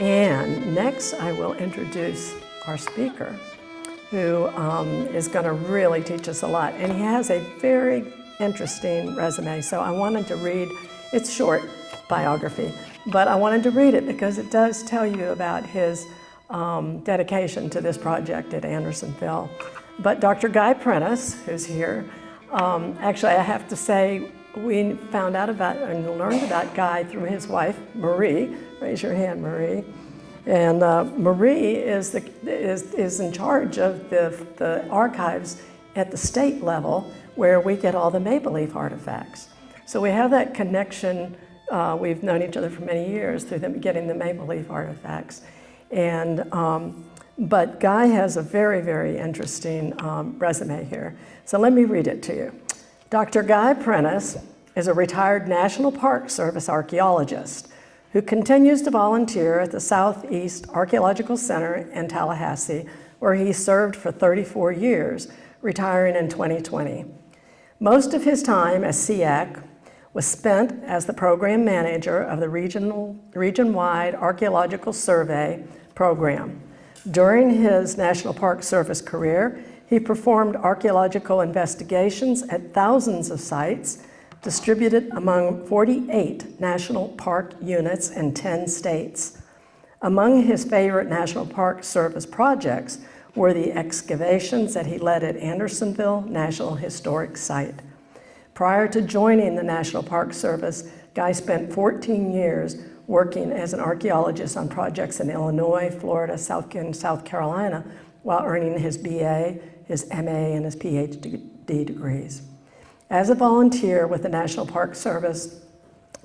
And next I will introduce our speaker, who is going to really teach us a lot. And he has a very interesting resume, so I wanted to read, it's short biography, but I wanted to read it because it does tell you about his dedication to this project at Andersonville. But Dr. Guy Prentice, who's here, actually I have to say, we found out about and learned about Guy through his wife, Marie. Raise your hand, Marie. And Marie is in charge of the archives at the state level where we get all the Maple Leaf artifacts. So we have that connection. We've known each other for many years through them getting the Maple Leaf artifacts. And, but Guy has a very, very interesting resume here. So let me read it to you. Dr. Guy Prentice is a retired National Park Service archaeologist who continues to volunteer at the Southeast Archaeological Center in Tallahassee, where he served for 34 years, retiring in 2020. Most of his time as SEAC was spent as the program manager of the region-wide Archaeological Survey program. During his National Park Service career, he performed archaeological investigations at thousands of sites distributed among 48 national park units in 10 states. Among his favorite National Park Service projects were the excavations that he led at Andersonville National Historic Site. Prior to joining the National Park Service, Guy spent 14 years working as an archaeologist on projects in Illinois, Florida, and South Carolina, while earning his BA, his MA, and his PhD degrees. As a volunteer with the National Park Service,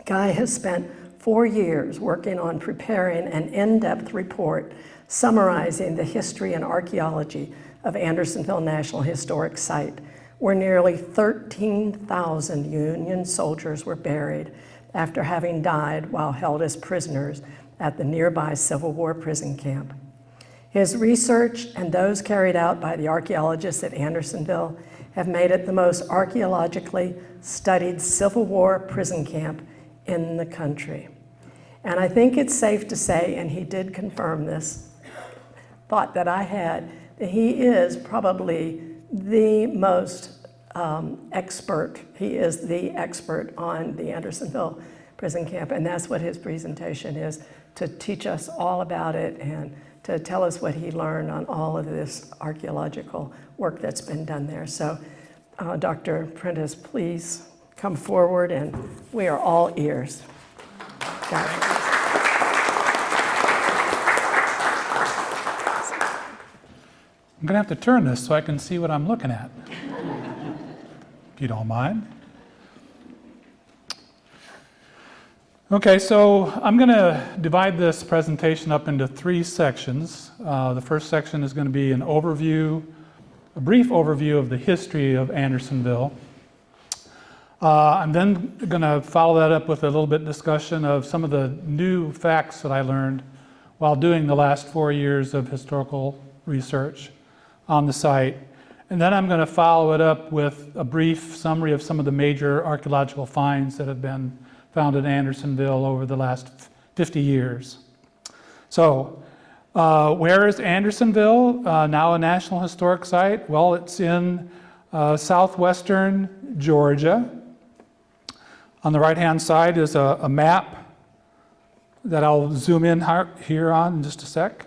Guy has spent 4 years working on preparing an in-depth report summarizing the history and archaeology of Andersonville National Historic Site, where nearly 13,000 Union soldiers were buried after having died while held as prisoners at the nearby Civil War prison camp. His research and those carried out by the archaeologists at Andersonville have made it the most archaeologically studied Civil War prison camp in the country. And I think it's safe to say, and he did confirm this thought that I had, that he is probably the most expert. He is the expert on the Andersonville prison camp, and that's what his presentation is, to teach us all about it and to tell us what he learned on all of this archaeological work that's been done there. So Dr. Prentice, please come forward, and we are all ears. I'm going to have to turn this so I can see what I'm looking at, if you don't mind. Okay, so I'm going to divide this presentation up into 3 sections. The first section is going to be an overview, a brief overview of the history of Andersonville. I'm then going to follow that up with a little bit discussion of some of the new facts that I learned while doing the last 4 years of historical research on the site. And then I'm going to follow it up with a brief summary of some of the major archaeological finds that have been found in Andersonville over the last 50 years. So, where is Andersonville, now a National Historic Site? Well, it's in southwestern Georgia. On the right-hand side is a map that I'll zoom in here on in just a sec.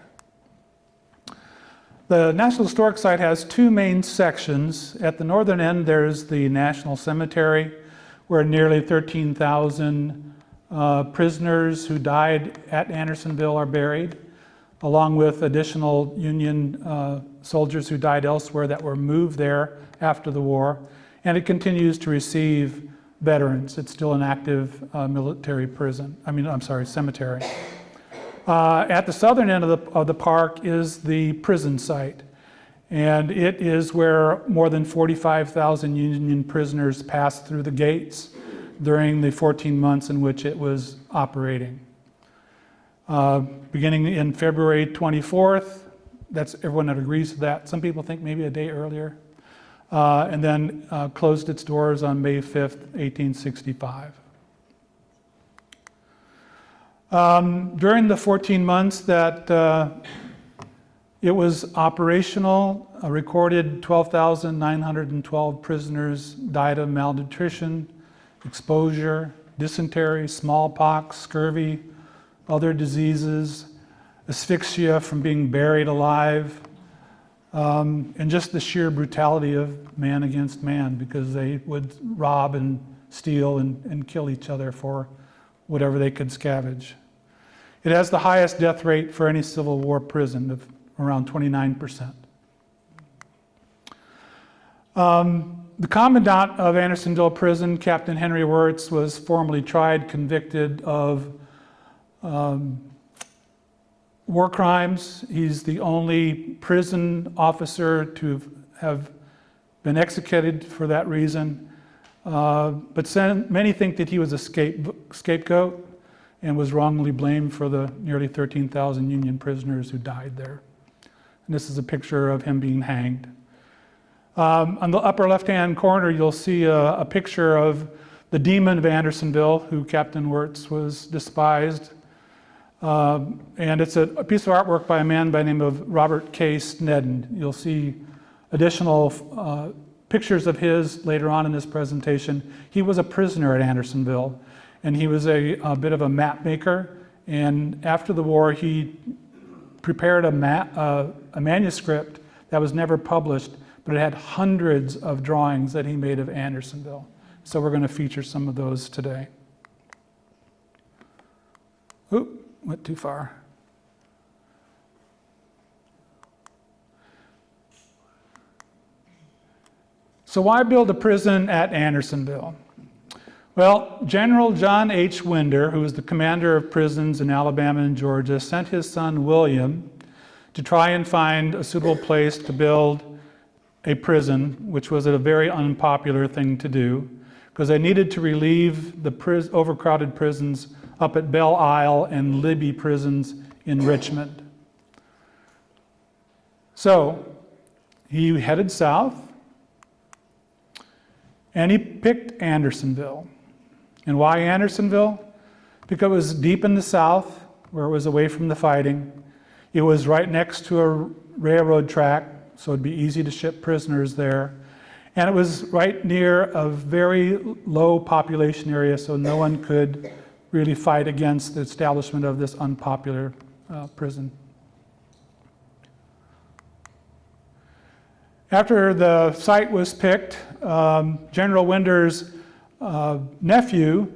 The National Historic Site has 2 main sections. At the northern end, there's the National Cemetery, where nearly 13,000 prisoners who died at Andersonville are buried, along with additional Union soldiers who died elsewhere that were moved there after the war. And it continues to receive veterans. It's still an active military cemetery. At the southern end of the park is the prison site. And it is where more than 45,000 Union prisoners passed through the gates during the 14 months in which it was operating. Beginning in February 24th, that's everyone that agrees to that. Some people think maybe a day earlier. And then closed its doors on May 5th, 1865. During the 14 months that it was operational, a recorded 12,912 prisoners died of malnutrition, exposure, dysentery, smallpox, scurvy, other diseases, asphyxia from being buried alive, and just the sheer brutality of man against man, because they would rob and steal and kill each other for whatever they could scavenge. It has the highest death rate for any Civil War prison of around 29%. The commandant of Andersonville Prison, Captain Henry Wirtz, was formally tried, convicted of war crimes. He's the only prison officer to have been executed for that reason. But many think that he was a scapegoat and was wrongly blamed for the nearly 13,000 Union prisoners who died there. And this is a picture of him being hanged. On the upper left-hand corner, you'll see a picture of the demon of Andersonville, who Captain Wirtz was despised. And it's a piece of artwork by a man by the name of Robert K. Snedden. You'll see additional pictures of his later on in this presentation. He was a prisoner at Andersonville, and he was a bit of a map maker. And after the war, he prepared a manuscript that was never published, but it had hundreds of drawings that he made of Andersonville. So we're going to feature some of those today. Oop, went too far. So why build a prison at Andersonville? Well, General John H. Winder, who was the commander of prisons in Alabama and Georgia, sent his son William to try and find a suitable place to build a prison, which was a very unpopular thing to do, because they needed to relieve the overcrowded prisons up at Belle Isle and Libby prisons in Richmond. So he headed south, and he picked Andersonville. And why Andersonville? Because it was deep in the south, where it was away from the fighting. It was right next to a railroad track, so it'd be easy to ship prisoners there. And it was right near a very low population area, so no one could really fight against the establishment of this unpopular prison. After the site was picked, General Winder's nephew,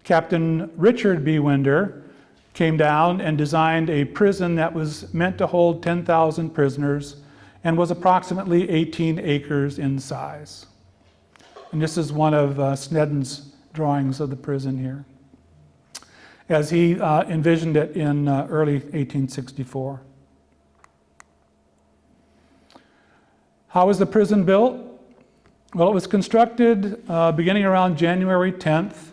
Captain Richard B. Winder, came down and designed a prison that was meant to hold 10,000 prisoners and was approximately 18 acres in size. And this is one of Snedden's drawings of the prison here, as he envisioned it in early 1864. How was the prison built? Well, it was constructed beginning around January 10th,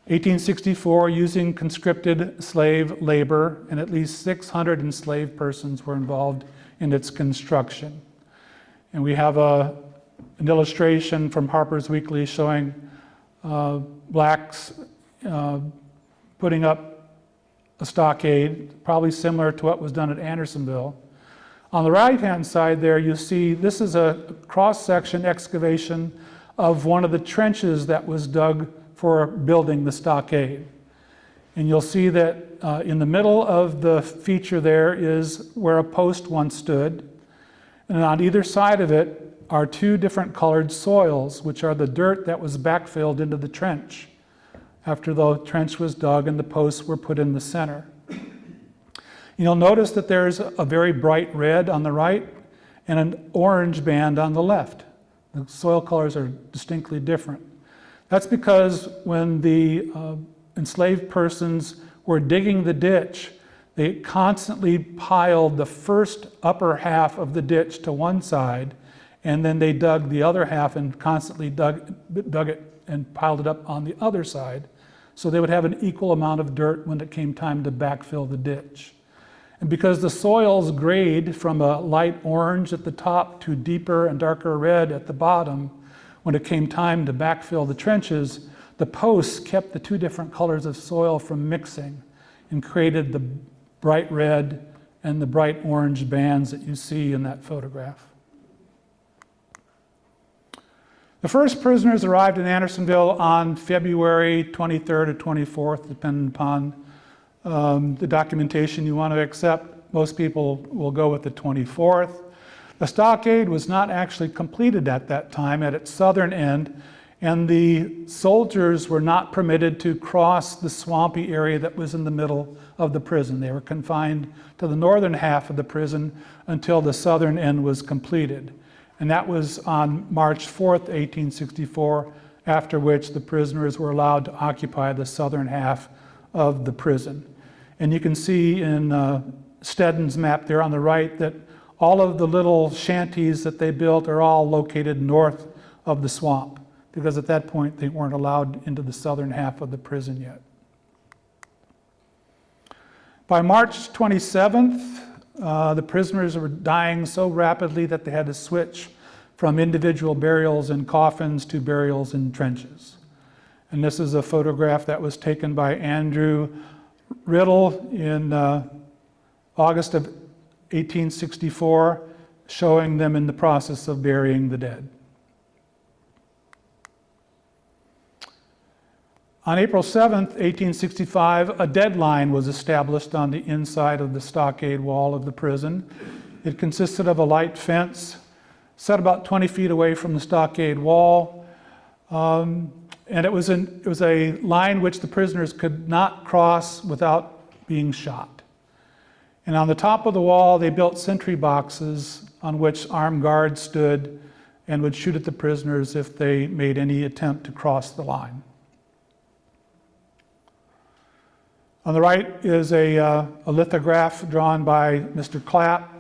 1864, using conscripted slave labor, and at least 600 enslaved persons were involved in its construction. And we have an illustration from Harper's Weekly showing blacks putting up a stockade, probably similar to what was done at Andersonville. On the right-hand side there, you see this is a cross-section excavation of one of the trenches that was dug for building the stockade. And you'll see that in the middle of the feature there is where a post once stood. And on either side of it are two different colored soils, which are the dirt that was backfilled into the trench after the trench was dug and the posts were put in the center. You'll notice that there's a very bright red on the right and an orange band on the left. The soil colors are distinctly different. That's because when the enslaved persons were digging the ditch, they constantly piled the first upper half of the ditch to one side, and then they dug the other half and constantly dug it and piled it up on the other side. So they would have an equal amount of dirt when it came time to backfill the ditch. And because the soils grade from a light orange at the top to deeper and darker red at the bottom, when it came time to backfill the trenches, the posts kept the two different colors of soil from mixing. and created the bright red and the bright orange bands that you see in that photograph. The first prisoners arrived in Andersonville on February 23rd or 24th, depending upon the documentation you want to accept. Most people will go with the 24th. The stockade was not actually completed at that time at its southern end, and the soldiers were not permitted to cross the swampy area that was in the middle of the prison. They were confined to the northern half of the prison until the southern end was completed. And that was on March 4th, 1864, after which the prisoners were allowed to occupy the southern half of the prison. And you can see in Steddon's map there on the right that all of the little shanties that they built are all located north of the swamp, because at that point they weren't allowed into the southern half of the prison yet. By March 27th, the prisoners were dying so rapidly that they had to switch from individual burials in coffins to burials in trenches. And this is a photograph that was taken by Andrew Riddle in August of 1864, showing them in the process of burying the dead. On April 7th, 1865, a deadline was established on the inside of the stockade wall of the prison. It consisted of a light fence set about 20 feet away from the stockade wall. And it was a line which the prisoners could not cross without being shot. And on the top of the wall, they built sentry boxes on which armed guards stood and would shoot at the prisoners if they made any attempt to cross the line. On the right is a lithograph drawn by Mr. Clapp,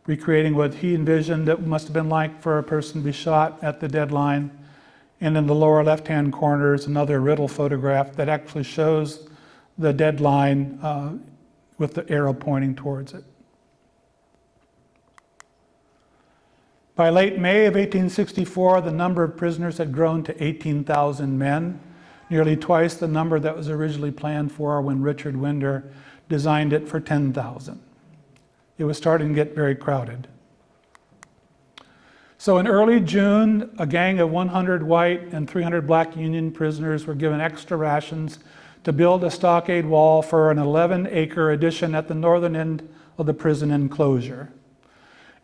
recreating what he envisioned it must have been like for a person to be shot at the deadline. And in the lower left-hand corner is another Riddle photograph that actually shows the deadline with the arrow pointing towards it. By late May of 1864, the number of prisoners had grown to 18,000 men, nearly twice the number that was originally planned for when Richard Winder designed it for 10,000. It was starting to get very crowded. So in early June, a gang of 100 white and 300 black Union prisoners were given extra rations to build a stockade wall for an 11-acre addition at the northern end of the prison enclosure.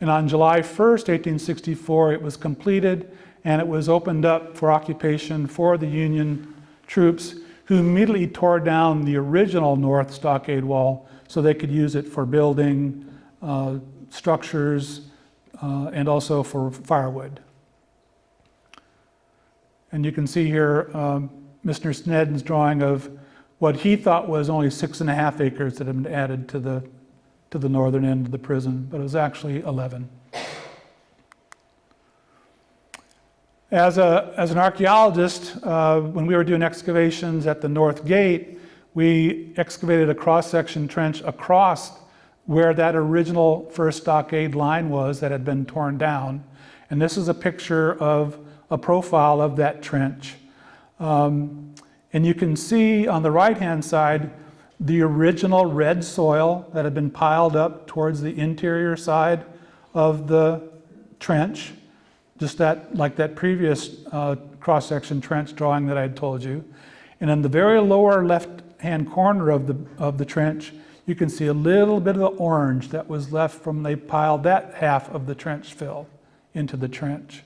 And on July 1st, 1864, it was completed, and it was opened up for occupation for the Union troops, who immediately tore down the original north stockade wall so they could use it for building structures and also for firewood. And you can see here Mr. Sneddon's drawing of what he thought was only 6.5 acres that had been added to the northern end of the prison, but it was actually 11. As an archaeologist, when we were doing excavations at the North Gate, we excavated a cross-section trench across where that original first stockade line was that had been torn down. And this is a picture of a profile of that trench. And you can see on the right-hand side the original red soil that had been piled up towards the interior side of the trench, just like that previous cross-section trench drawing that I had told you. And in the very lower left-hand corner of the trench, you can see a little bit of the orange that was left from they piled that half of the trench fill into the trench.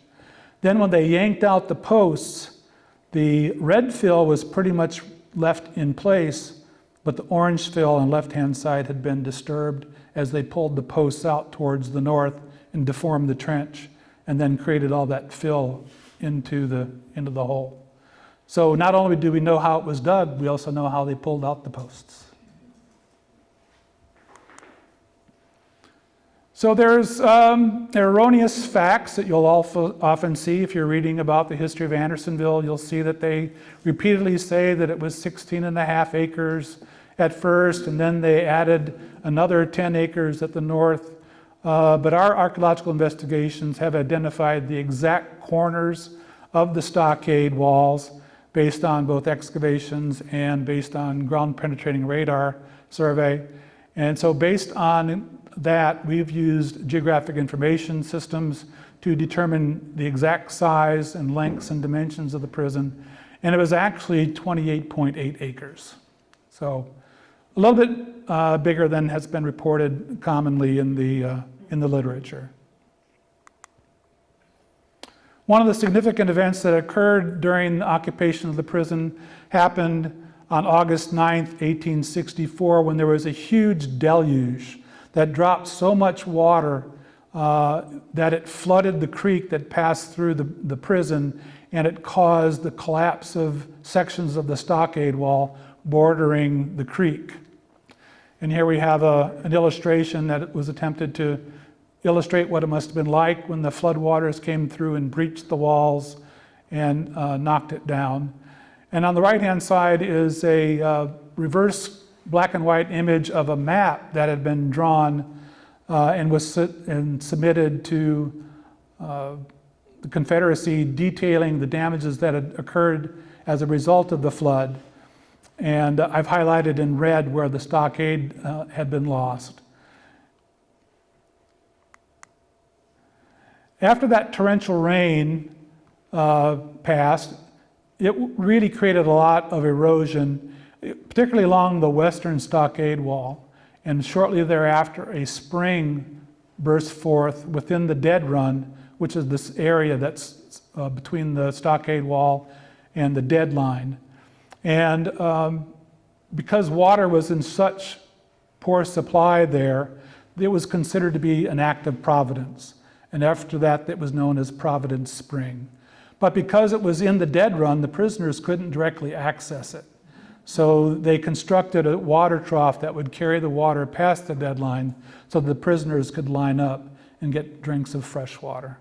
Then when they yanked out the posts, the red fill was pretty much left in place, but the orange fill on the left-hand side had been disturbed as they pulled the posts out towards the north and deformed the trench, and then created all that fill into the hole. So not only do we know how it was dug, we also know how they pulled out the posts. So there's erroneous facts that you'll often see if you're reading about the history of Andersonville. You'll see that they repeatedly say that it was 16.5 acres at first, and then they added another 10 acres at the north. But our archaeological investigations have identified the exact corners of the stockade walls based on both excavations and based on ground penetrating radar survey. And so based on that, we've used geographic information systems to determine the exact size and lengths and dimensions of the prison. And it was actually 28.8 acres. So a little bit bigger than has been reported commonly in the literature. One of the significant events that occurred during the occupation of the prison happened on August 9th, 1864, when there was a huge deluge that dropped so much water that it flooded the creek that passed through the prison, and it caused the collapse of sections of the stockade wall bordering the creek. And here we have an illustration that was attempted to illustrate what it must have been like when the floodwaters came through and breached the walls and knocked it down. And on the right-hand side is a reverse black and white image of a map that had been drawn and was submitted to the Confederacy, detailing the damages that had occurred as a result of the flood. And I've highlighted in red where the stockade had been lost. After that torrential rain passed, it really created a lot of erosion, particularly along the western stockade wall. And shortly thereafter, a spring burst forth within the dead run, which is this area that's between the stockade wall and the dead line. And because water was in such poor supply there, it was considered to be an act of providence. And after that, it was known as Providence Spring. But because it was in the dead run, the prisoners couldn't directly access it. So they constructed a water trough that would carry the water past the dead line so the prisoners could line up and get drinks of fresh water.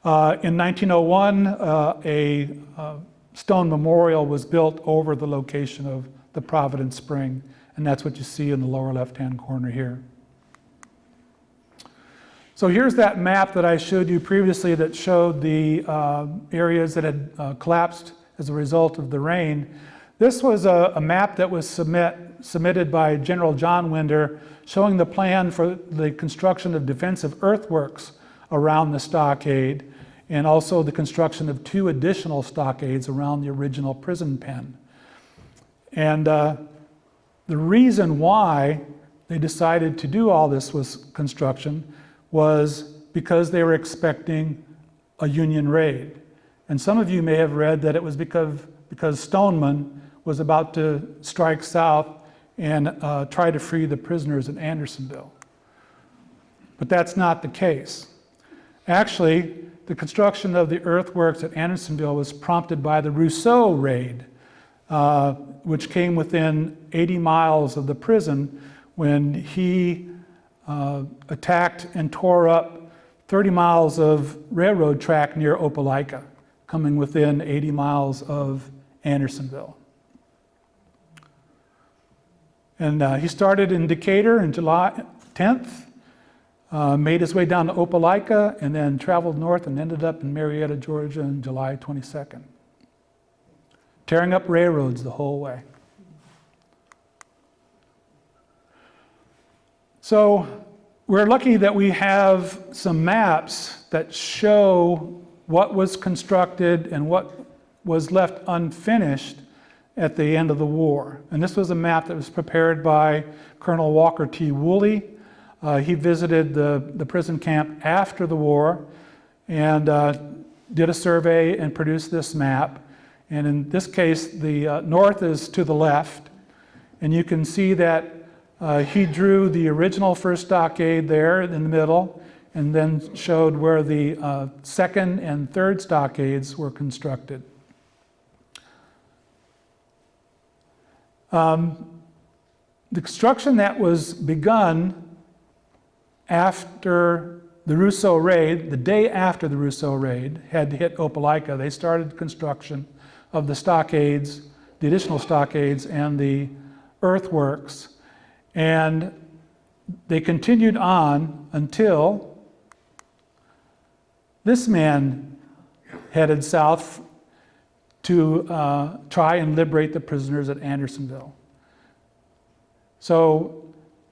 In 1901, a stone memorial was built over the location of the Providence Spring, and that's what you see in the lower left-hand corner here. So here's that map that I showed you previously that showed the areas that had collapsed as a result of the rain. This was a map that was submitted by General John Winder, showing the plan for the construction of defensive earthworks around the stockade, and also the construction of 2 additional stockades around the original prison pen. And the reason why they decided to do all this construction was because they were expecting a Union raid. And some of you may have read that it was because Stoneman was about to strike south and try to free the prisoners in Andersonville. But that's not the case. Actually, the construction of the earthworks at Andersonville was prompted by the Rousseau raid, which came within 80 miles of the prison when he attacked and tore up 30 miles of railroad track near Opelika, coming within 80 miles of Andersonville. And he started in Decatur on July 10th, made his way down to Opelika, and then traveled north and ended up in Marietta, Georgia on July 22nd, tearing up railroads the whole way. So we're lucky that we have some maps that show what was constructed and what was left unfinished at the end of the war. And this was a map that was prepared by Colonel Walker T. Woolley. He visited the prison camp after the war and did a survey and produced this map. And in this case, the north is to the left. And you can see that he drew the original first stockade there in the middle, and then showed where the second and third stockades were constructed. The construction that was begun after the Rousseau raid, the day after the Rousseau raid had hit Opelika, they started construction of the stockades, the additional stockades, and the earthworks. And they continued on until this man headed south to try and liberate the prisoners at Andersonville. So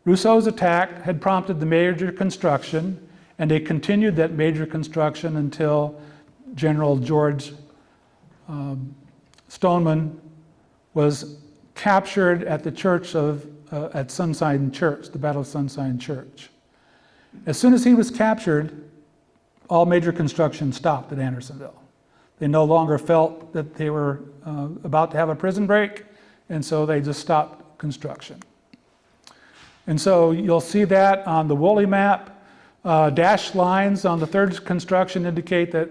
Rousseau's attack had prompted the major construction, and they continued that major construction until General George Stoneman was captured at the church at Sunshine Church, the Battle of Sunshine Church. As soon as he was captured, all major construction stopped at Andersonville. They no longer felt that they were about to have a prison break, and so they just stopped construction. And so you'll see that on the Woolley map. Dashed lines on the third construction indicate that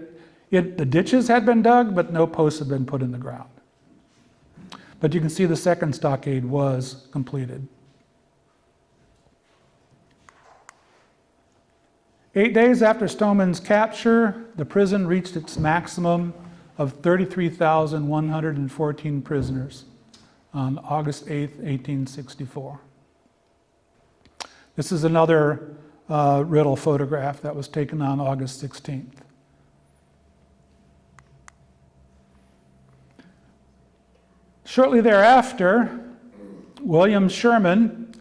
the ditches had been dug, but no posts had been put in the ground. But you can see the second stockade was completed. 8 days after Stoneman's capture, the prison reached its maximum of 33,114 prisoners on August 8, 1864. This is another Riddle photograph that was taken on August 16th. Shortly thereafter, William Sherman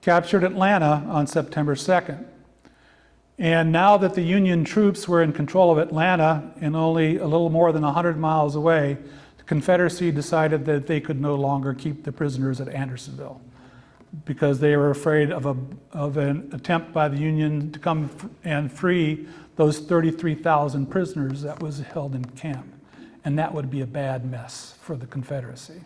captured Atlanta on September 2nd. And now that the Union troops were in control of Atlanta and only a little more than 100 miles away, the Confederacy decided that they could no longer keep the prisoners at Andersonville because they were afraid of an attempt by the Union to come and free those 33,000 prisoners that was held in camp. And that would be a bad mess for the Confederacy.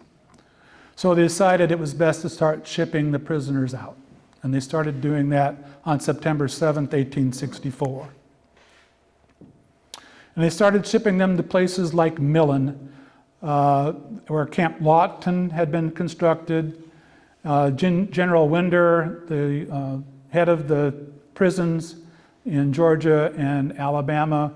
So they decided it was best to start shipping the prisoners out. And they started doing that on September 7th, 1864. And they started shipping them to places like Millen, where Camp Lawton had been constructed. General Winder, the head of the prisons in Georgia and Alabama,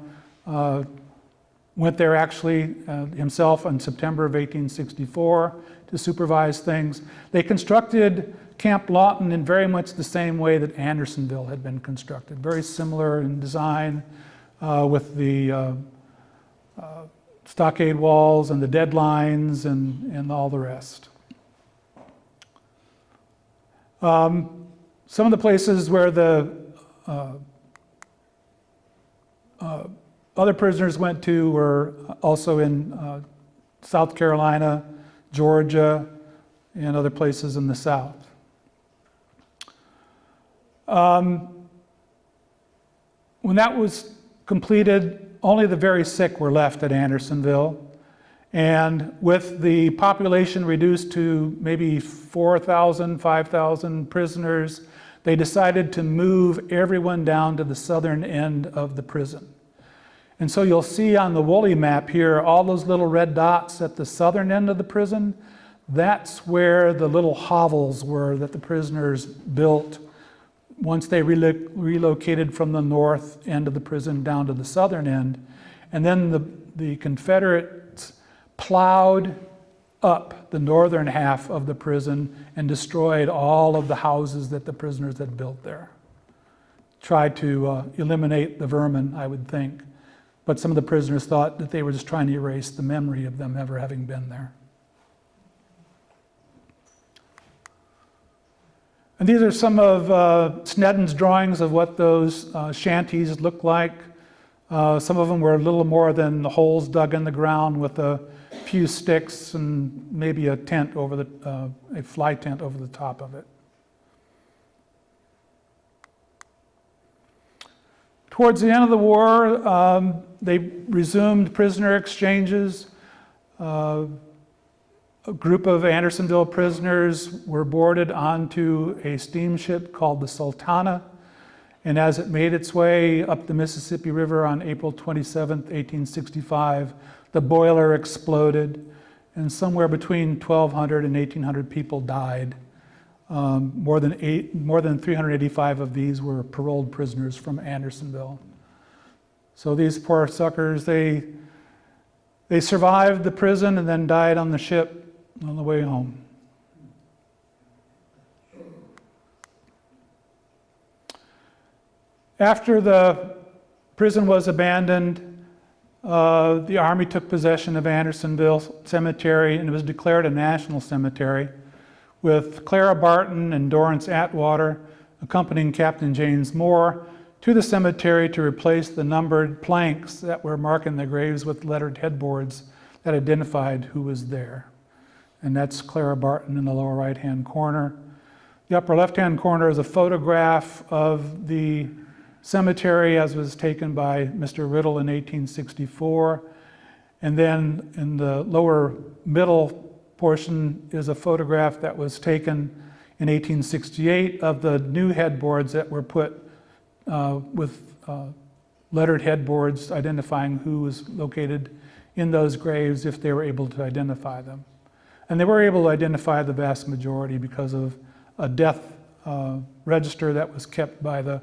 went there actually himself in September of 1864 to supervise things. They constructed Camp Lawton in very much the same way that Andersonville had been constructed, very similar in design with the stockade walls and the dead lines and all the rest. Some of the places where the other prisoners went to were also in South Carolina, Georgia, and other places in the South. When that was completed, only the very sick were left at Andersonville. And with the population reduced to maybe 4,000, 5,000 prisoners, they decided to move everyone down to the southern end of the prison. And so you'll see on the Woolley map here, all those little red dots at the southern end of the prison. That's where the little hovels were that the prisoners built once they relocated from the north end of the prison down to the southern end. And then the Confederates plowed up the northern half of the prison and destroyed all of the houses that the prisoners had built there. Tried to eliminate the vermin, I would think. But some of the prisoners thought that they were just trying to erase the memory of them ever having been there. And these are some of Snedden's drawings of what those shanties looked like. Some of them were a little more than the holes dug in the ground with a few sticks and maybe a tent over a fly tent over the top of it. Towards the end of the war, they resumed prisoner exchanges. A group of Andersonville prisoners were boarded onto a steamship called the Sultana, and as it made its way up the Mississippi River on April 27, 1865, the boiler exploded, and somewhere between 1,200 and 1,800 people died. More than 385 of these were paroled prisoners from Andersonville. So these poor suckers, they survived the prison and then died on the ship on the way home. After the prison was abandoned, the Army took possession of Andersonville Cemetery, and it was declared a national cemetery, with Clara Barton and Dorrance Atwater accompanying Captain James Moore to the cemetery to replace the numbered planks that were marking the graves with lettered headboards that identified who was there. And that's Clara Barton in the lower right-hand corner. The upper left-hand corner is a photograph of the cemetery as was taken by Mr. Riddle in 1864. And then in the lower middle portion is a photograph that was taken in 1868 of the new headboards that were put with lettered headboards identifying who was located in those graves if they were able to identify them. And they were able to identify the vast majority because of a death register that was kept by the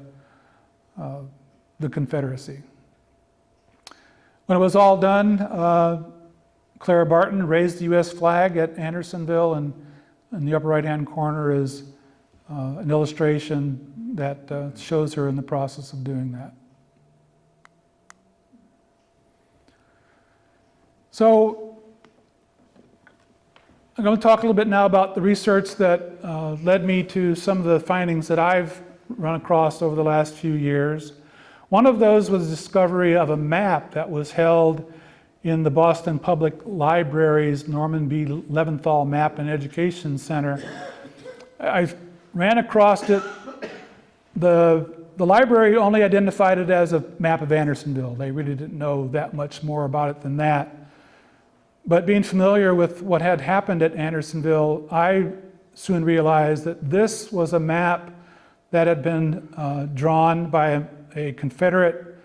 Confederacy. When it was all done, Clara Barton raised the U.S. flag at Andersonville, and in the upper right-hand corner is an illustration that shows her in the process of doing that. So I'm going to talk a little bit now about the research that led me to some of the findings that I've run across over the last few years. One of those was the discovery of a map that was held in the Boston Public Library's Norman B. Leventhal Map and Education Center. I ran across it. The library only identified it as a map of Andersonville. They really didn't know that much more about it than that. But being familiar with what had happened at Andersonville, I soon realized that this was a map that had been drawn by a Confederate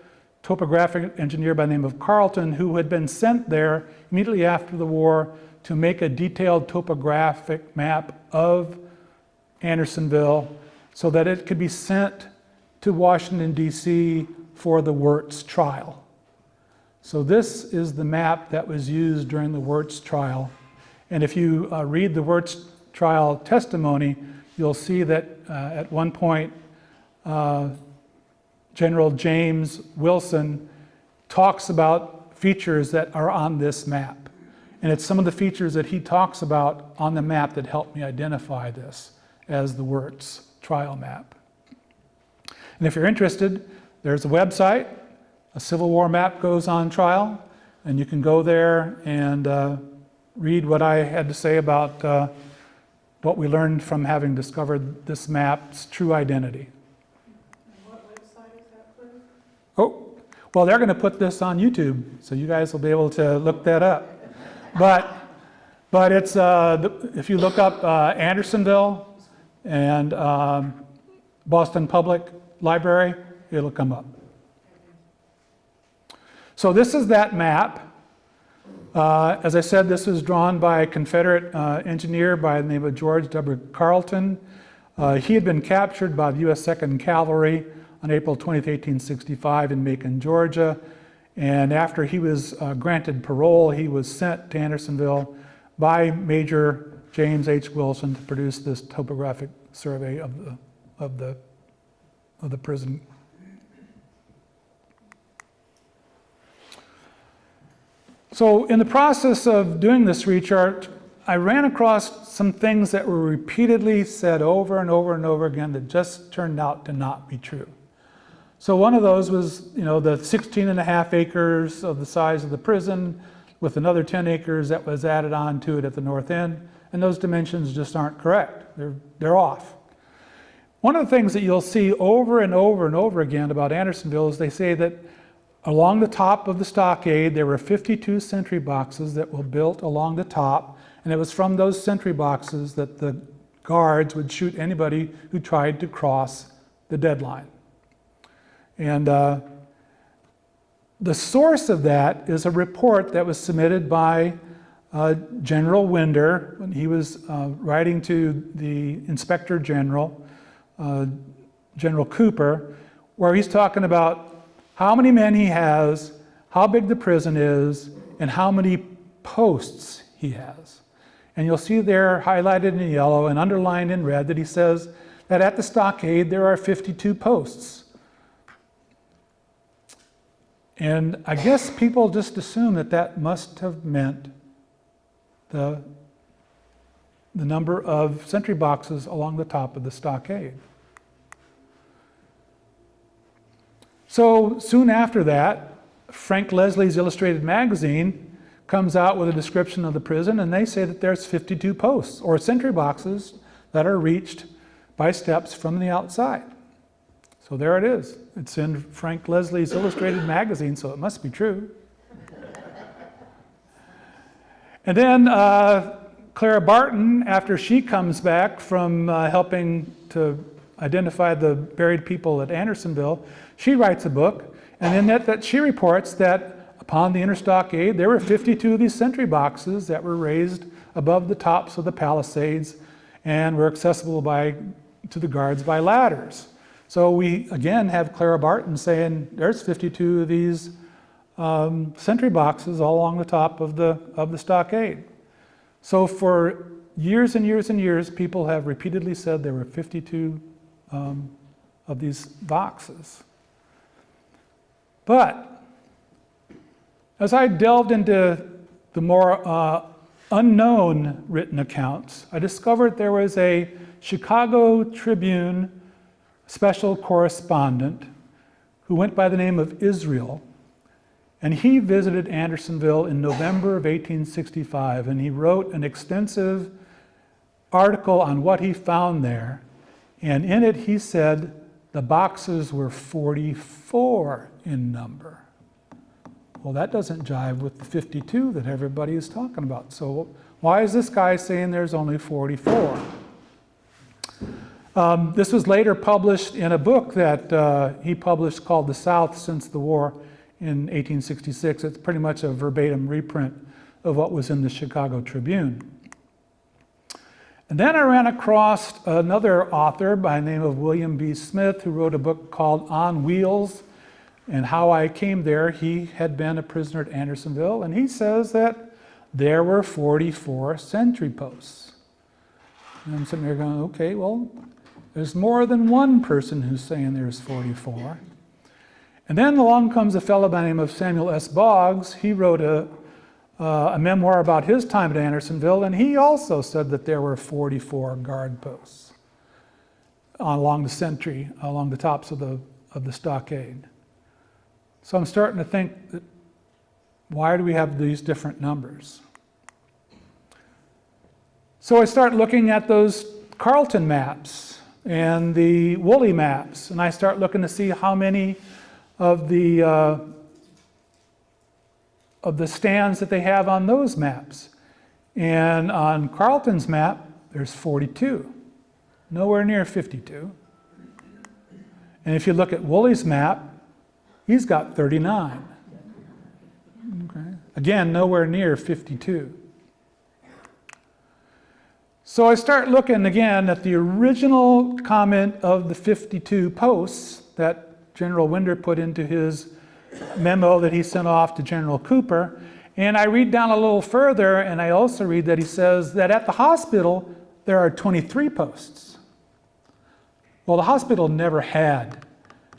topographic engineer by the name of Carleton, who had been sent there immediately after the war to make a detailed topographic map of Andersonville so that it could be sent to Washington, D.C. for the Wirtz trial. So this is the map that was used during the Wirtz trial. And if you read the Wirtz trial testimony, you'll see that at one point, General James Wilson talks about features that are on this map. And it's some of the features that he talks about on the map that helped me identify this as the Wirtz trial map. And if you're interested, there's a website, a Civil War map goes on trial, and you can go there and read what I had to say about what we learned from having discovered this map's true identity. Oh, well, they're going to put this on YouTube, so you guys will be able to look that up. But it's if you look up Andersonville and Boston Public Library, it'll come up. So this is that map. As I said, this was drawn by a Confederate engineer by the name of George W. Carleton. He had been captured by the U.S. 2nd Cavalry on April 20th, 1865 in Macon, Georgia. And after he was granted parole, he was sent to Andersonville by Major James H. Wilson to produce this topographic survey of the prison. So in the process of doing this research, I ran across some things that were repeatedly said over and over and over again that just turned out to not be true. So one of those was, the 16.5 acres of the size of the prison with another 10 acres that was added on to it at the north end, and those dimensions just aren't correct. They're off. One of the things that you'll see over and over and over again about Andersonville is they say that along the top of the stockade, there were 52 sentry boxes that were built along the top, and it was from those sentry boxes that the guards would shoot anybody who tried to cross the deadline. And the source of that is a report that was submitted by General Winder when he was writing to the Inspector General, General Cooper, where he's talking about how many men he has, how big the prison is, and how many posts he has. And you'll see there highlighted in yellow and underlined in red that he says that at the stockade there are 52 posts. And I guess people just assume that that must have meant the number of sentry boxes along the top of the stockade. So soon after that, Frank Leslie's Illustrated Magazine comes out with a description of the prison, and they say that there's 52 posts or sentry boxes that are reached by steps from the outside. So there it is. It's in Frank Leslie's Illustrated Magazine, so it must be true. And then Clara Barton, after she comes back from helping to identify the buried people at Andersonville, she writes a book, and in that she reports that upon the inner stockade, there were 52 of these sentry boxes that were raised above the tops of the palisades and were accessible to the guards by ladders. So we again have Clara Barton saying there's 52 of these sentry boxes all along the top of the stockade. So for years and years and years, people have repeatedly said there were 52 of these boxes. But as I delved into the more unknown written accounts, I discovered there was a Chicago Tribune special correspondent who went by the name of Israel, and he visited Andersonville in November of 1865, and he wrote an extensive article on what he found there, and in it he said the boxes were 44 in number. Well, that doesn't jive with the 52 that everybody is talking about. So why is this guy saying there's only 44? This was later published in a book that he published called The South Since the War in 1866. It's pretty much a verbatim reprint of what was in the Chicago Tribune. And then I ran across another author by the name of William B. Smith, who wrote a book called On Wheels and How I Came There. He had been a prisoner at Andersonville, and he says that there were 44 sentry posts. And I'm sitting there going, okay, well, there's more than one person who's saying there's 44. And then along comes a fellow by the name of Samuel S. Boggs. He wrote a memoir about his time at Andersonville, and he also said that there were 44 guard posts along the tops of the stockade. So I'm starting to think that why do we have these different numbers? So I start looking at those Carleton maps and the Woolley maps, and I start looking to see how many of the stands that they have on those maps. And on Carleton's map, there's 42, nowhere near 52. And if you look at Woolley's map, he's got 39. Okay. Again, nowhere near 52. So I start looking again at the original comment of the 52 posts that General Winder put into his memo that he sent off to General Cooper. And I read down a little further, and I also read that he says that at the hospital, there are 23 posts. Well, the hospital never had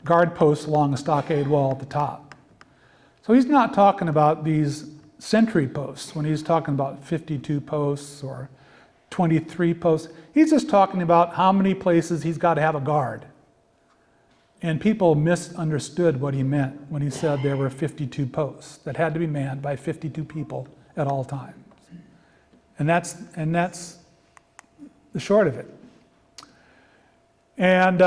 guard posts along the stockade wall at the top. So he's not talking about these sentry posts when he's talking about 52 posts or 23 posts. He's just talking about how many places he's got to have a guard. And people misunderstood what he meant when he said there were 52 posts that had to be manned by 52 people at all times. And that's the short of it. And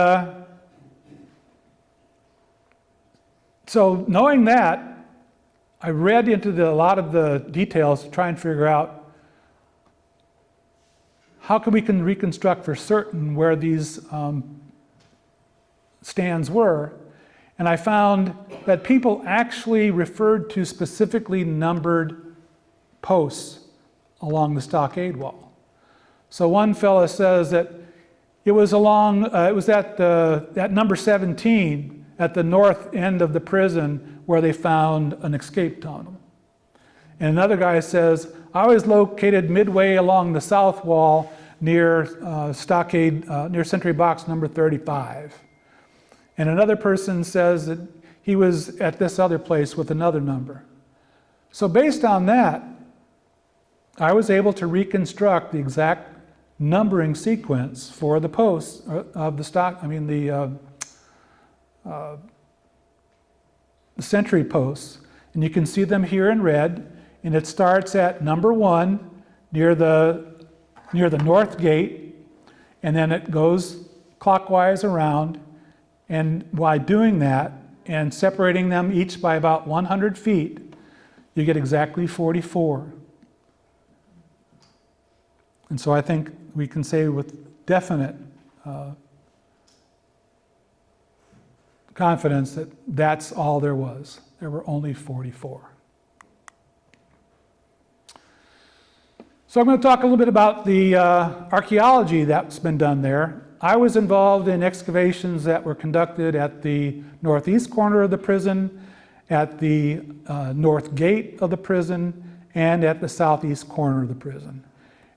so knowing that, I read into a lot of the details to try and figure out how we can reconstruct for certain where these stands were. And I found that people actually referred to specifically numbered posts along the stockade wall. So one fellow says that it was at number 17 at the north end of the prison where they found an escape tunnel. And another guy says, I was located midway along the south wall near stockade, near sentry box number 35. And another person says that he was at this other place with another number. So based on that, I was able to reconstruct the exact numbering sequence for the posts of the sentry posts. And you can see them here in red, and it starts at number 1 near the north gate, and then it goes clockwise around. And by doing that and separating them each by about 100 feet, you get exactly 44. And so I think we can say with definite confidence that that's all there was. There were only 44. So I'm going to talk a little bit about the archaeology that's been done there. I was involved in excavations that were conducted at the northeast corner of the prison, at the north gate of the prison, and at the southeast corner of the prison.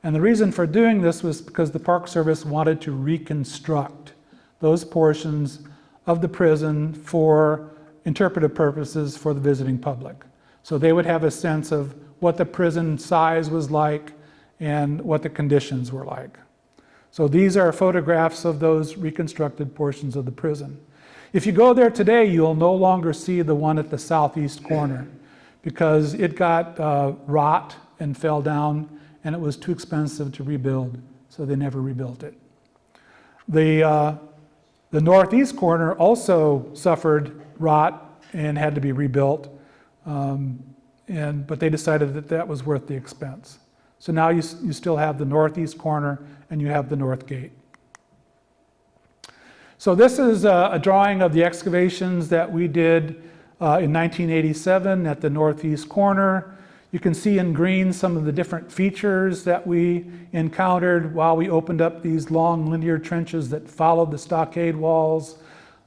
And the reason for doing this was because the Park Service wanted to reconstruct those portions of the prison for interpretive purposes for the visiting public. So they would have a sense of what the prison size was like and what the conditions were like. So these are photographs of those reconstructed portions of the prison. If you go there today, you'll no longer see the one at the southeast corner because it got rot and fell down, and it was too expensive to rebuild, so they never rebuilt it. The northeast corner also suffered rot and had to be rebuilt, but they decided that that was worth the expense. So now you still have the northeast corner and you have the north gate. So this is a drawing of the excavations that we did in 1987 at the northeast corner. You can see in green some of the different features that we encountered while we opened up these long linear trenches that followed the stockade walls.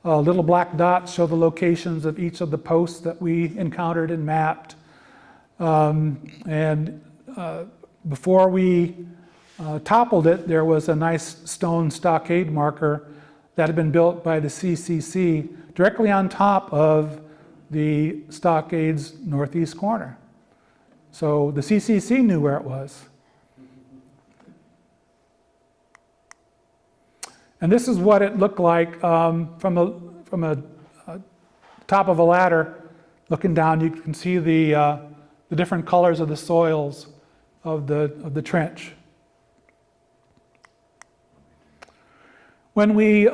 Little black dots show the locations of each of the posts that we encountered and mapped. Before we toppled it, there was a nice stone stockade marker that had been built by the CCC directly on top of the stockade's northeast corner. So the CCC knew where it was. And this is what it looked like from a top of a ladder. Looking down, you can see the different colors of the soils of the trench. When we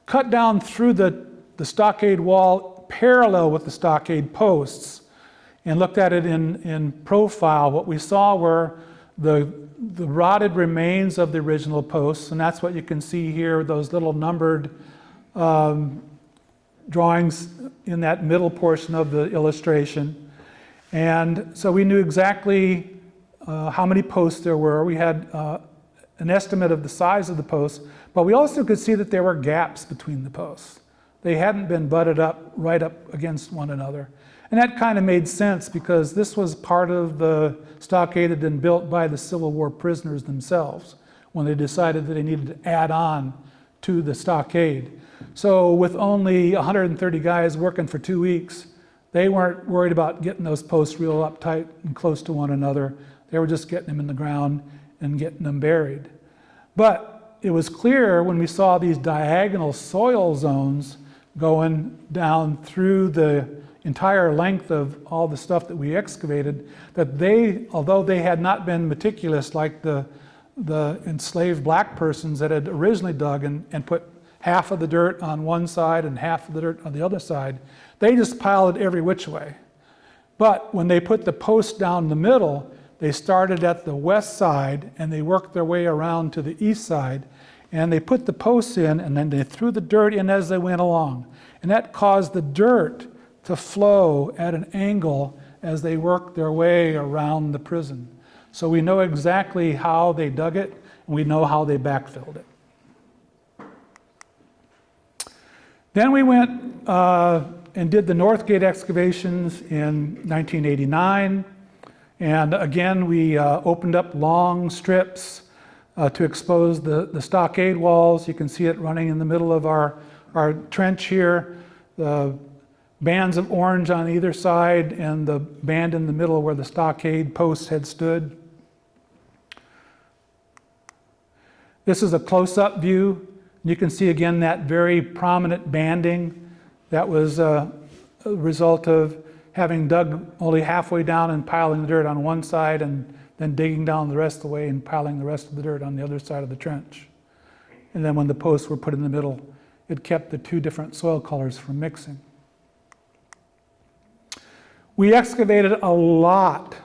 cut down through the stockade wall parallel with the stockade posts and looked at it in profile, what we saw were the rotted remains of the original posts, and that's what you can see here, those little numbered drawings in that middle portion of the illustration. And so we knew exactly how many posts there were. We had an estimate of the size of the posts, but we also could see that there were gaps between the posts. They hadn't been butted up right up against one another. And that kind of made sense because this was part of the stockade that had been built by the Civil War prisoners themselves when they decided that they needed to add on to the stockade. So with only 130 guys working for 2 weeks, they weren't worried about getting those posts real up tight and close to one another. They were just getting them in the ground and getting them buried. But it was clear when we saw these diagonal soil zones going down through the entire length of all the stuff that we excavated, that they, although they had not been meticulous like the enslaved black persons that had originally dug and put half of the dirt on one side and half of the dirt on the other side, they just piled it every which way. But when they put the post down the middle, they started at the west side and they worked their way around to the east side, and they put the posts in and then they threw the dirt in as they went along. And that caused the dirt to flow at an angle as they worked their way around the prison. So we know exactly how they dug it, and we know how they backfilled it. Then we went and did the North Gate excavations in 1989. And again, we opened up long strips to expose the stockade walls. You can see it running in the middle of our trench here. the bands of orange on either side and the band in the middle where the stockade posts had stood. This is a close-up view. You can see again that very prominent banding that was a result of having dug only halfway down and piling the dirt on one side and then digging down the rest of the way and piling the rest of the dirt on the other side of the trench. And then when the posts were put in the middle, it kept the two different soil colors from mixing. We excavated a lot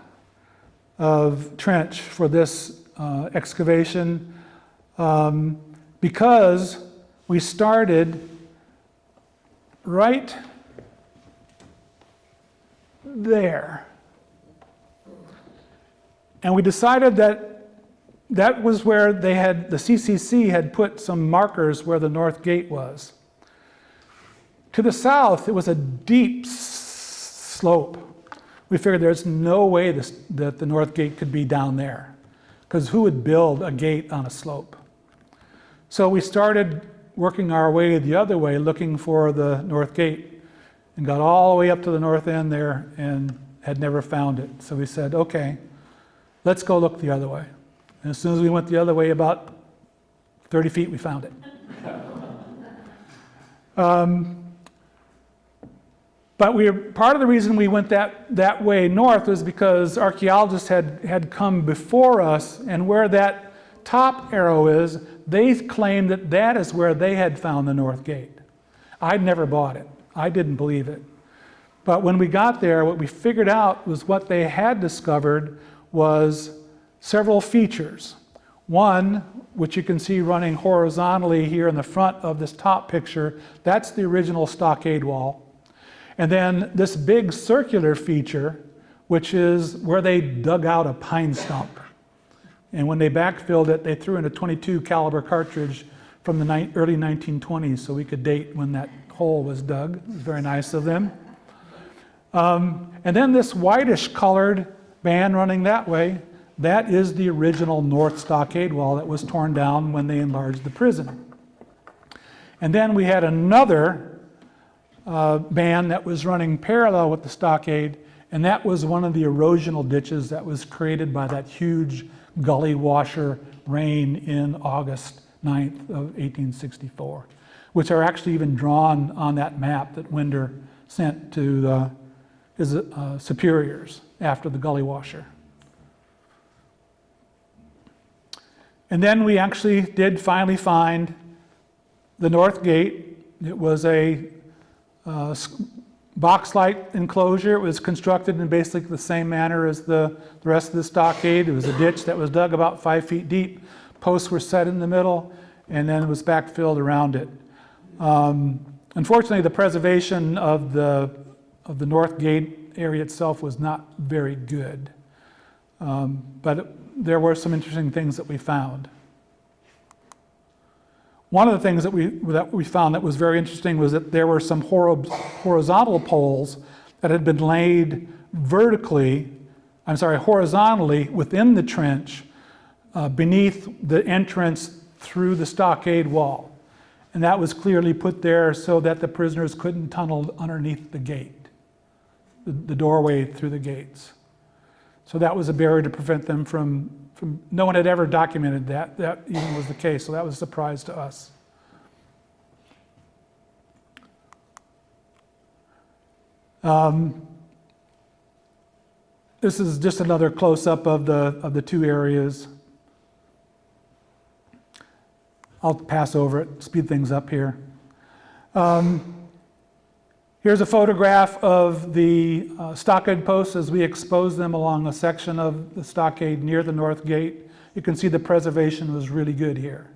of trench for this excavation because we started right there. And we decided that that was where the CCC had put some markers where the north gate was. To the south, it was a deep slope. We figured there's no way that the north gate could be down there, because who would build a gate on a slope? So we started working our way the other way, looking for the north gate, and got all the way up to the north end there and had never found it. So we said, okay, let's go look the other way. And as soon as we went the other way, about 30 feet, we found it. But part of the reason we went that way north was because archaeologists had come before us, and where that top arrow is, they claimed that is where they had found the north gate. I'd never bought it. I didn't believe it. But when we got there, what we figured out was what they had discovered was several features. One, which you can see running horizontally here in the front of this top picture, that's the original stockade wall. And then this big circular feature, which is where they dug out a pine stump. And when they backfilled it, they threw in a .22 caliber cartridge from the early 1920s, so we could date when that hole was dug. It was very nice of them. And then this whitish colored band running that way, that is the original north stockade wall that was torn down when they enlarged the prison. And then we had another band that was running parallel with the stockade, and that was one of the erosional ditches that was created by that huge gully washer rain in August 9th of 1864, which are actually even drawn on that map that Winder sent to his superiors after the gully washer. And then we actually did finally find the north gate. It was a box-like enclosure. It was constructed in basically the same manner as the rest of the stockade. It was a ditch that was dug about 5 feet deep. Posts were set in the middle, and then it was backfilled around it. Unfortunately, the preservation of the north gate area itself was not very good, but there were some interesting things that we found. One of the things that we found that was very interesting was that there were some horizontal poles that had been laid horizontally within the trench beneath the entrance through the stockade wall. And that was clearly put there so that the prisoners couldn't tunnel underneath the gate, the doorway through the gates. So that was a barrier to prevent them from no one had ever documented that even was the case, so that was a surprise to us. This is just another close-up of the two areas. I'll pass over it, speed things up here. Here's a photograph of the stockade posts as we expose them along a section of the stockade near the north gate. You can see the preservation was really good here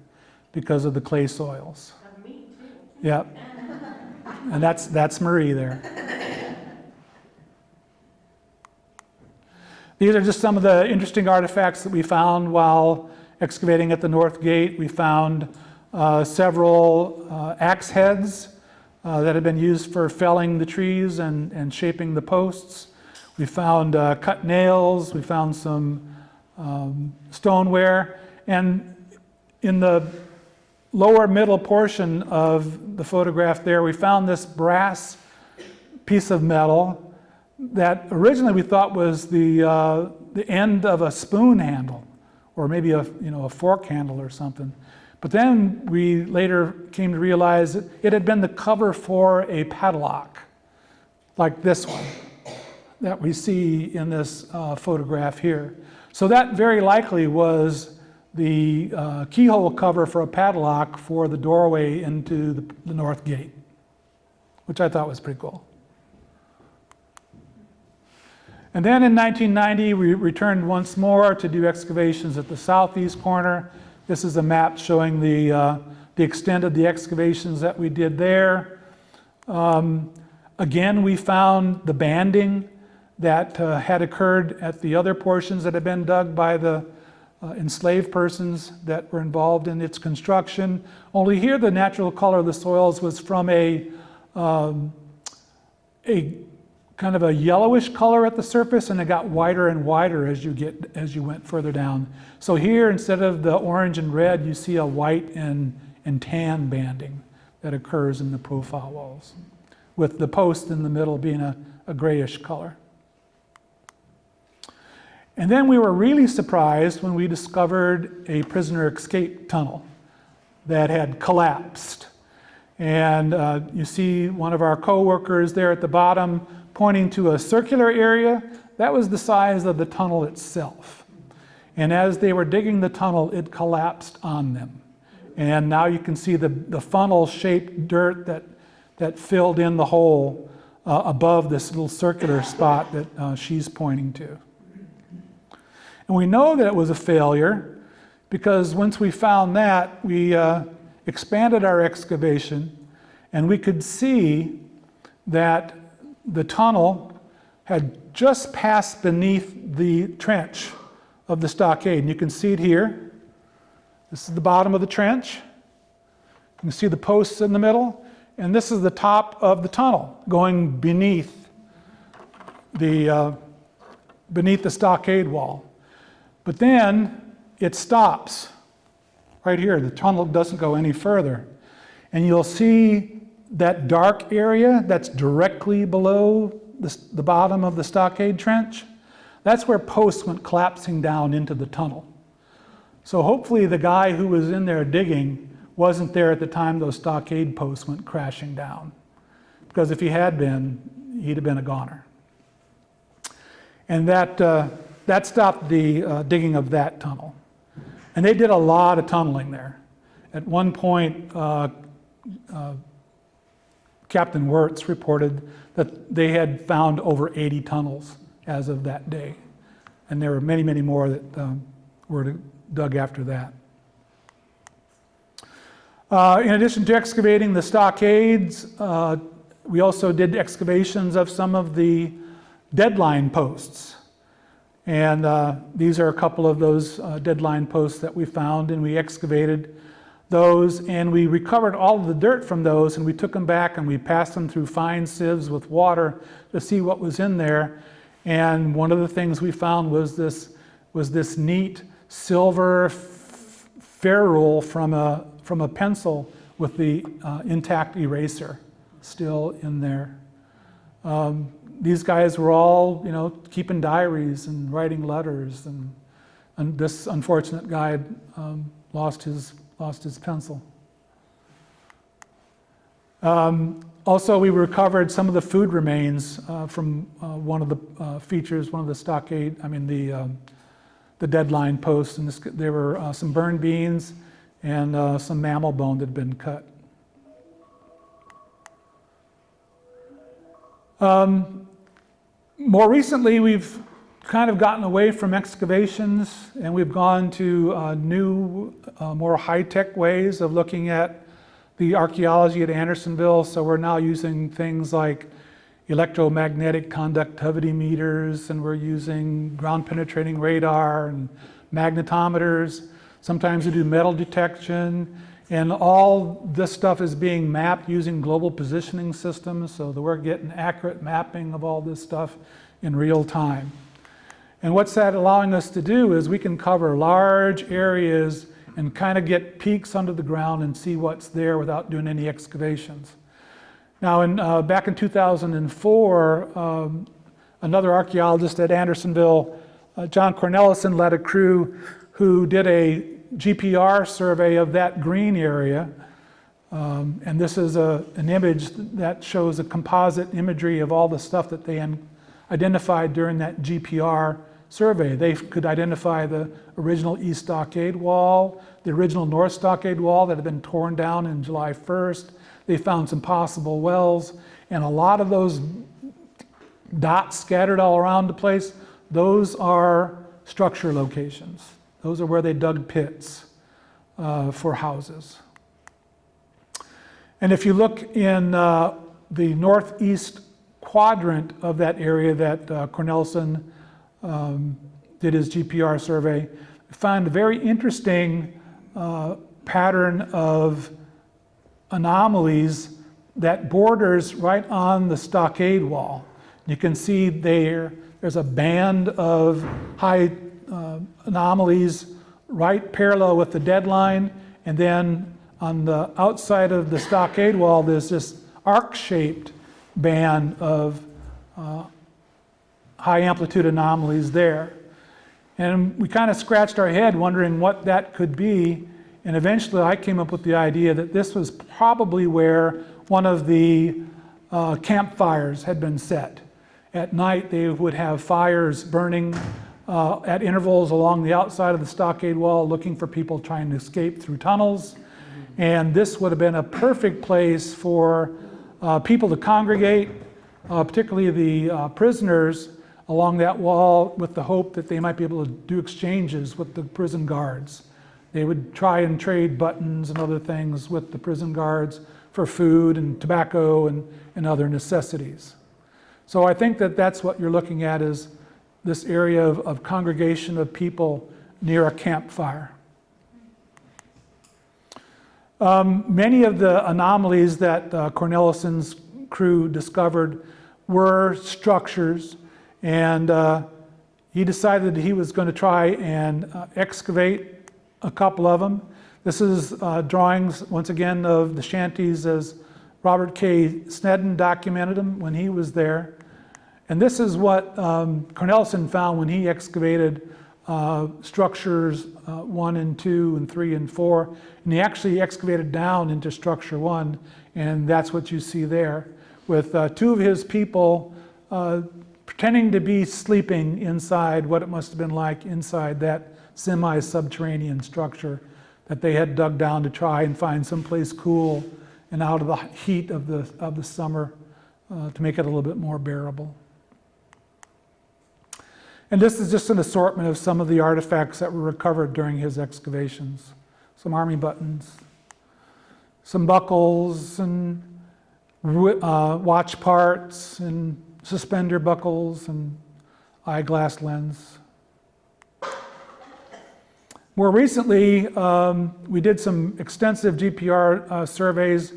because of the clay soils. Of me too. Yep. And that's Marie there. These are just some of the interesting artifacts that we found while excavating at the north gate. We found several axe heads that had been used for felling the trees and shaping the posts. We found cut nails, we found some stoneware, and in the lower middle portion of the photograph there, we found this brass piece of metal that originally we thought was the end of a spoon handle, or maybe a fork handle or something. But then we later came to realize it had been the cover for a padlock, like this one that we see in this photograph here. So that very likely was the keyhole cover for a padlock for the doorway into the north gate, which I thought was pretty cool. And then in 1990, we returned once more to do excavations at the southeast corner. This is a map showing the extent of the excavations that we did there. Again, we found the banding that had occurred at the other portions that had been dug by the enslaved persons that were involved in its construction. Only here the natural color of the soils was from a kind of a yellowish color at the surface, and it got whiter and whiter as you went further down. So here, instead of the orange and red, you see a white and tan banding that occurs in the profile walls, with the post in the middle being a grayish color. And then we were really surprised when we discovered a prisoner escape tunnel that had collapsed. And you see one of our co-workers there at the bottom pointing to a circular area. That was the size of the tunnel itself. And as they were digging the tunnel, it collapsed on them. And now you can see the funnel-shaped dirt that filled in the hole above this little circular spot that she's pointing to. And we know that it was a failure because once we found that, we expanded our excavation, and we could see that the tunnel had just passed beneath the trench of the stockade. And you can see it here. This is the bottom of the trench. You can see the posts in the middle. And this is the top of the tunnel going beneath the stockade wall. But then it stops right here. The tunnel doesn't go any further. And you'll see that dark area that's directly below the bottom of the stockade trench. That's where posts went collapsing down into the tunnel. So hopefully the guy who was in there digging wasn't there at the time those stockade posts went crashing down. Because if he had been, he'd have been a goner. And that stopped the digging of that tunnel. And they did a lot of tunneling there. At one point, Captain Wirtz reported that they had found over 80 tunnels as of that day. And there were many, many more that were dug after that. In addition to excavating the stockades, we also did excavations of some of the deadline posts. And these are a couple of those deadline posts that we found, and we excavated those, and we recovered all of the dirt from those, and we took them back and we passed them through fine sieves with water to see what was in there. And one of the things we found was this neat silver ferrule from a pencil with the intact eraser still in there. These guys were all, keeping diaries and writing letters, and this unfortunate guy lost his pencil. Also, we recovered some of the food remains from one of the features, one of the stockade, the deadline posts, and there were some burned beans and some mammal bone that had been cut. More recently, we've kind of gotten away from excavations, and we've gone to new, more high-tech ways of looking at the archaeology at Andersonville. So we're now using things like electromagnetic conductivity meters, and we're using ground-penetrating radar and magnetometers. Sometimes we do metal detection, and all this stuff is being mapped using global positioning systems, so that we're getting accurate mapping of all this stuff in real time. And what's that allowing us to do is we can cover large areas and kind of get peeks under the ground and see what's there without doing any excavations. Now, back in 2004, another archaeologist at Andersonville, John Cornelison, led a crew who did a GPR survey of that green area. And this is an image that shows a composite imagery of all the stuff that they identified during that GPR survey. They could identify the original East Stockade Wall, the original North Stockade Wall that had been torn down in July 1st. They found some possible wells, and a lot of those dots scattered all around the place, those are structure locations. Those are where they dug pits for houses. And if you look in the northeast quadrant of that area that Cornelison did his GPR survey, found a very interesting pattern of anomalies that borders right on the stockade wall. You can see there's a band of high anomalies right parallel with the dead line, and then on the outside of the stockade wall there's this arc-shaped band of high amplitude anomalies there. And we kind of scratched our head wondering what that could be, and eventually I came up with the idea that this was probably where one of the campfires had been set. At night they would have fires burning at intervals along the outside of the stockade wall, looking for people trying to escape through tunnels. And this would have been a perfect place for people to congregate, particularly the prisoners, along that wall, with the hope that they might be able to do exchanges with the prison guards. They would try and trade buttons and other things with the prison guards for food and tobacco and other necessities. So I think that that's what you're looking at, is this area of congregation of people near a campfire. Many of the anomalies that Cornelison's crew discovered were structures, and he decided that he was going to try and excavate a couple of them. This is drawings, once again, of the shanties as Robert K. Snedden documented them when he was there. And this is what Cornelison found when he excavated structures 1 and 2 and 3 and 4. And he actually excavated down into structure 1, and that's what you see there, with 2 of his people pretending to be sleeping inside what it must have been like inside that semi-subterranean structure that they had dug down to try and find someplace cool and out of the heat of the summer to make it a little bit more bearable. And this is just an assortment of some of the artifacts that were recovered during his excavations. Some army buttons, some buckles and watch parts and suspender buckles and eyeglass lens. More recently, we did some extensive GPR surveys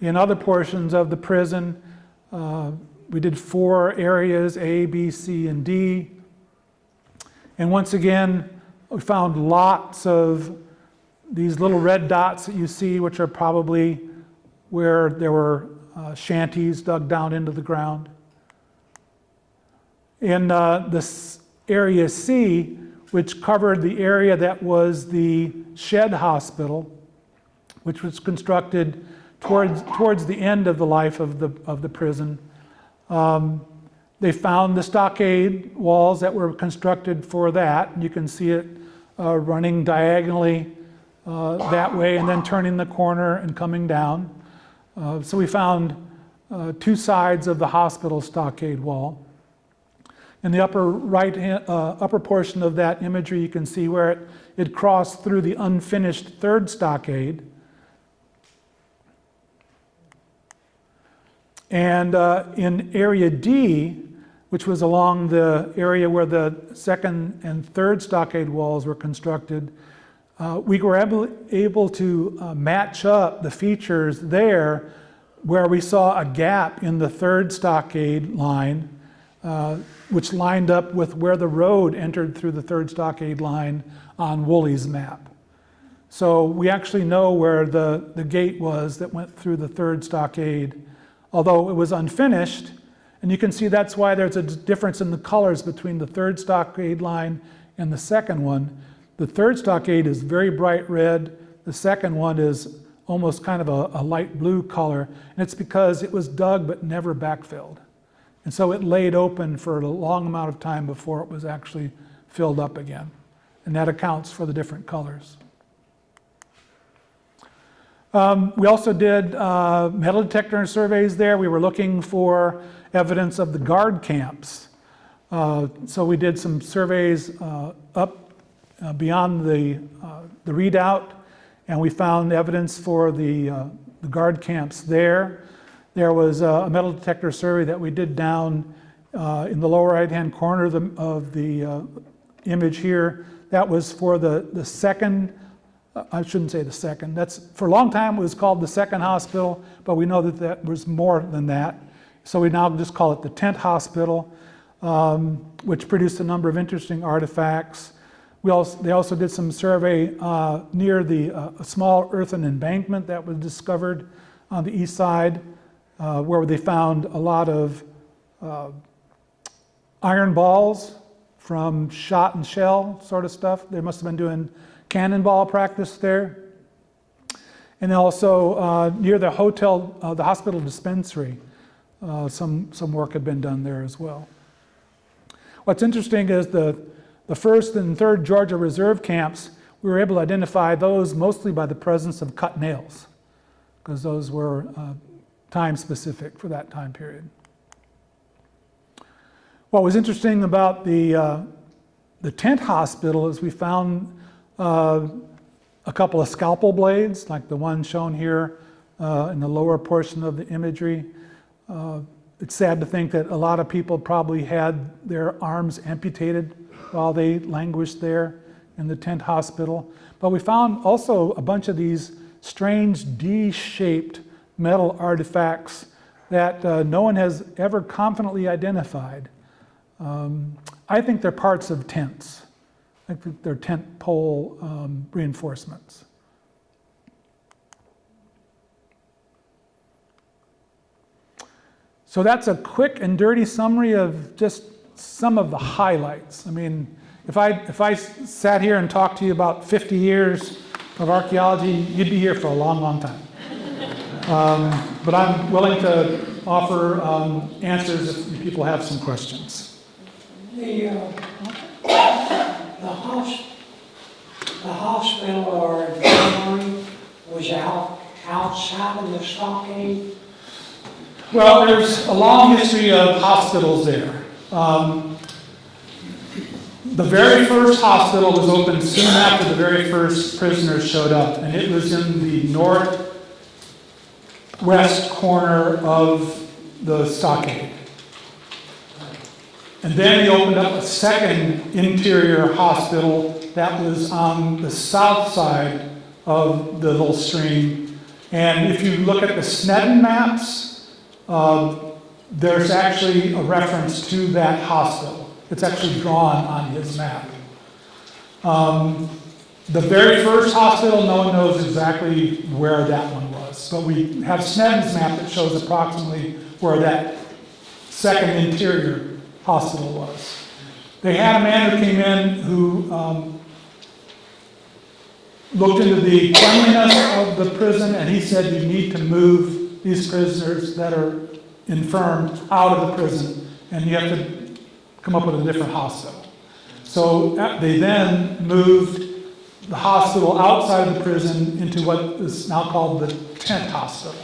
in other portions of the prison. We did 4 areas, A, B, C, and D. And once again, we found lots of these little red dots that you see, which are probably where there were shanties dug down into the ground. In this area C, which covered the area that was the shed hospital, which was constructed towards the end of the life of the prison. They found the stockade walls that were constructed for that. You can see it running diagonally that way and then turning the corner and coming down. So we found 2 sides of the hospital stockade wall. In the upper portion of that imagery, you can see where it crossed through the unfinished 3rd stockade. And in area D, which was along the area where the 2nd and 3rd stockade walls were constructed, we were able to match up the features there where we saw a gap in the 3rd stockade line, which lined up with where the road entered through the 3rd stockade line on Woolley's map. So we actually know where the gate was that went through the third stockade, although it was unfinished. And you can see that's why there's a difference in the colors between the third stockade line and the second one. The third stockade is very bright red. The second one is almost kind of a light blue color. And it's because it was dug but never backfilled. And so it laid open for a long amount of time before it was actually filled up again. And that accounts for the different colors. We also did metal detector surveys there. We were looking for evidence of the guard camps. So we did some surveys up beyond the redoubt, and we found evidence for the guard camps there. There was a metal detector survey that we did down in the lower right-hand corner of the image here. That was for the second, I shouldn't say the second, that's, for a long time it was called the second hospital, but we know that that was more than that. So we now just call it the tent hospital, which produced a number of interesting artifacts. They also did some survey near a small earthen embankment that was discovered on the east side, where they found a lot of iron balls from shot and shell sort of stuff. They must have been doing cannonball practice there. And also near the hotel, the hospital dispensary, some work had been done there as well. What's interesting is the 1st and 3rd Georgia Reserve camps, we were able to identify those mostly by the presence of cut nails, because those were time specific for that time period. What was interesting about the tent hospital is we found a couple of scalpel blades, like the one shown here in the lower portion of the imagery. It's sad to think that a lot of people probably had their arms amputated while they languished there in the tent hospital. But we found also a bunch of these strange D-shaped metal artifacts that no one has ever confidently identified. I think they're parts of tents. I think they're tent pole reinforcements. So that's a quick and dirty summary of just some of the highlights. I mean, if I sat here and talked to you about 50 years of archaeology, you'd be here for a long, long time. But I'm willing to offer answers if people have some questions. The hospital or the infirmary was outside of the stockade? Well, there's a long history of hospitals there. The very first hospital was opened soon after the very first prisoners showed up, and it was in the northwest corner of the stockade. And then they opened up a second interior hospital that was on the south side of the little stream. And if you look at the Snedden maps, there's actually a reference to that hospital. It's actually drawn on his map. The very first hospital, no one knows exactly where that one was. But we have Snedden's map that shows approximately where that second interior hospital was. They had a man who came in who looked into the cleanliness of the prison, and he said you need to move these prisoners that are infirm out of the prison, and you have to come up with a different hospital. So they then moved the hospital outside of the prison into what is now called the tent hospital.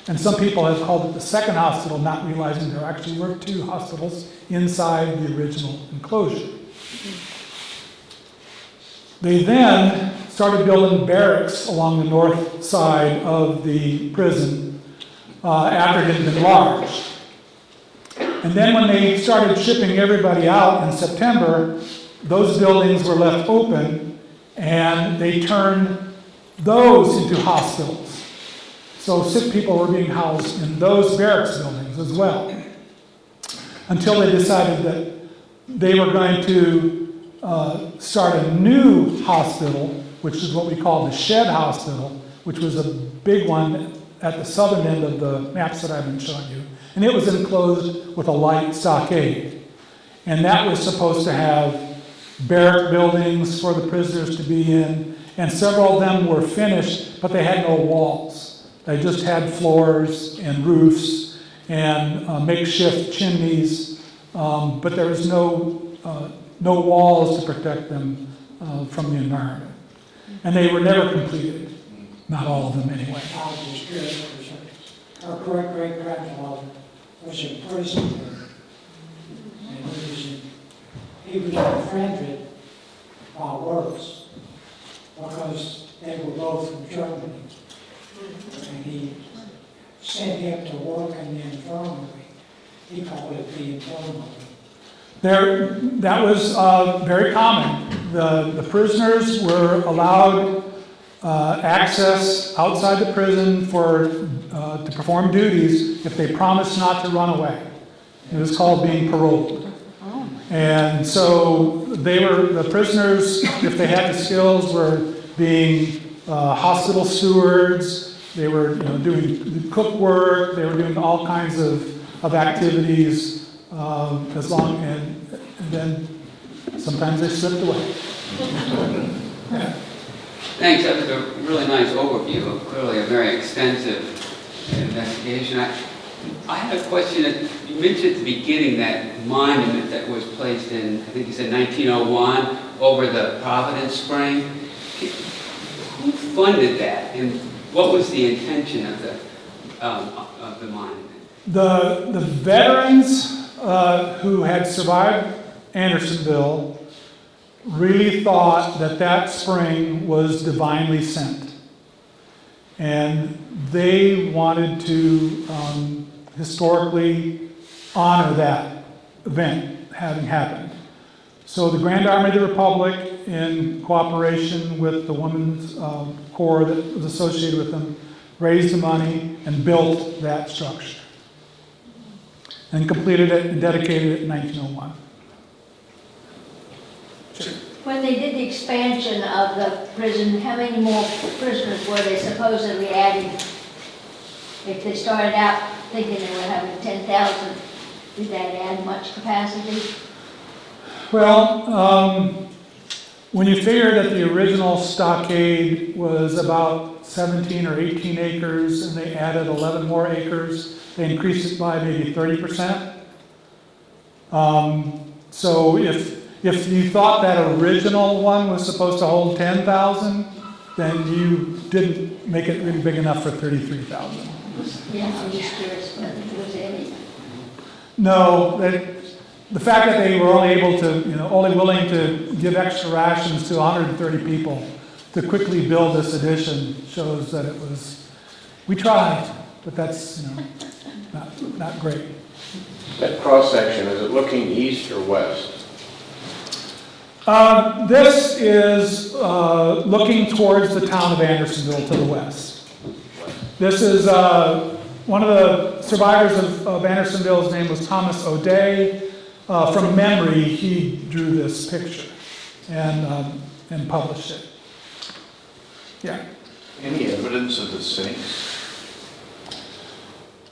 And some people have called it the second hospital, not realizing there actually were two hospitals inside the original enclosure. They then started building barracks along the north side of the prison after it had been enlarged. And then when they started shipping everybody out in September, those buildings were left open, and they turned those into hospitals. So sick people were being housed in those barracks buildings as well, until they decided that they were going to start a new hospital which is what we call the shed hospital, which was a big one at the southern end of the maps that I've been showing you. And it was enclosed with a light stockade. And that was supposed to have barrack buildings for the prisoners to be in, and several of them were finished, but they had no walls. They just had floors and roofs and makeshift chimneys, but there was no walls to protect them from the environment. And they were never completed. Not all of them anyway. I was just curious, because our great-great-grandfather was imprisoned there. And he was befriended by Words, because they were both from Germany. And he sent him to work in the infirmary. He called it the infirmary. That was very common. The prisoners were allowed access outside the prison to perform duties if they promised not to run away. It was called being paroled. And so the prisoners, if they had the skills, were being hospital stewards. They were doing cook work. They were doing all kinds of activities and then sometimes they slipped away. Yeah. Thanks, that was a really nice overview of clearly a very extensive investigation. I had a question. You mentioned at the beginning that monument that was placed in, I think you said 1901, over the Providence Spring. Who funded that, and what was the intention of the monument? The veterans who had survived Andersonville really thought that spring was divinely sent. And they wanted to historically honor that event having happened. So the Grand Army of the Republic, in cooperation with the Women's Corps that was associated with them, raised the money and built that structure. And completed it and dedicated it in 1901. When they did the expansion of the prison, how many more prisoners were they supposedly adding? If they started out thinking they were having 10,000, did that add much capacity? Well, when you figure that the original stockade was about 17 or 18 acres and they added 11 more acres, they increased it by maybe 30%. So if you thought that original one was supposed to hold 10,000, then you didn't make it really big enough for 33,000. Yeah, I'm just curious whether there was any. No, the fact that they were only willing to give extra rations to 130 people to quickly build this addition shows that it was, we tried, but that's, not great. That cross-section, is it looking east or west? This is looking towards the town of Andersonville to the west. This is one of the survivors of Andersonville. His name was Thomas O'Day. From memory, he drew this picture and published it. Yeah. Any evidence of the Sphinx?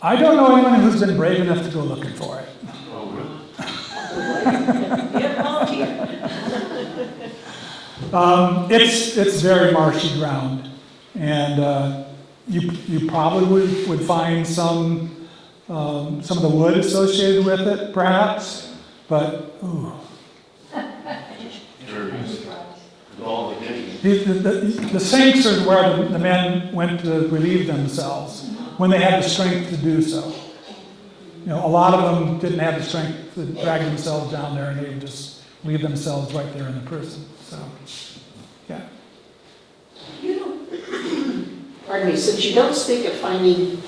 I don't know anyone who's been brave enough to go looking for it. Oh, really? It's very marshy ground, and you probably would find some of the wood associated with it, perhaps, but ooh. The sinks are where the men went to relieve themselves when they had the strength to do so. A lot of them didn't have the strength to drag themselves down there, and they would just leave themselves right there in the prison. So, yeah. Pardon me, since you don't speak of finding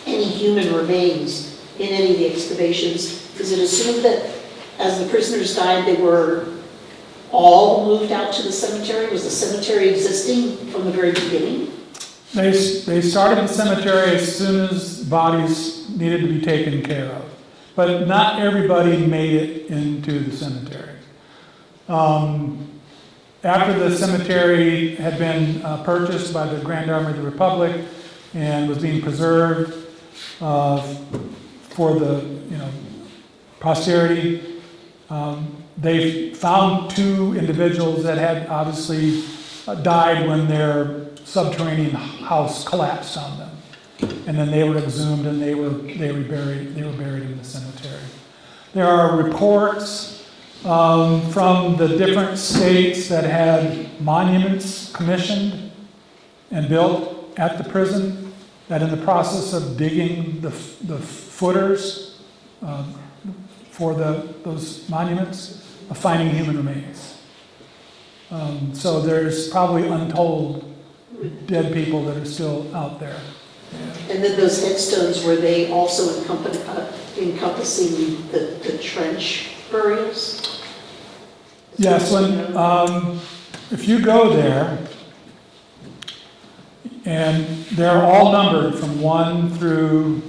any human remains in any of the excavations, is it assumed that as the prisoners died, they were all moved out to the cemetery? Was the cemetery existing from the very beginning? They started the cemetery as soon as bodies needed to be taken care of. But not everybody made it into the cemetery. after the cemetery had been purchased by the Grand Army of the Republic and was being preserved for the posterity, they found 2 individuals that had obviously died when their subterranean house collapsed on them, and then they were exhumed and they were buried in the cemetery. There are reports from the different states that had monuments commissioned and built at the prison, that in the process of digging the footers for those monuments, of finding human remains. So there's probably untold dead people that are still out there. And then those headstones, were they also encompassing the trench burials? Yes, if you go there, and they're all numbered from 1 through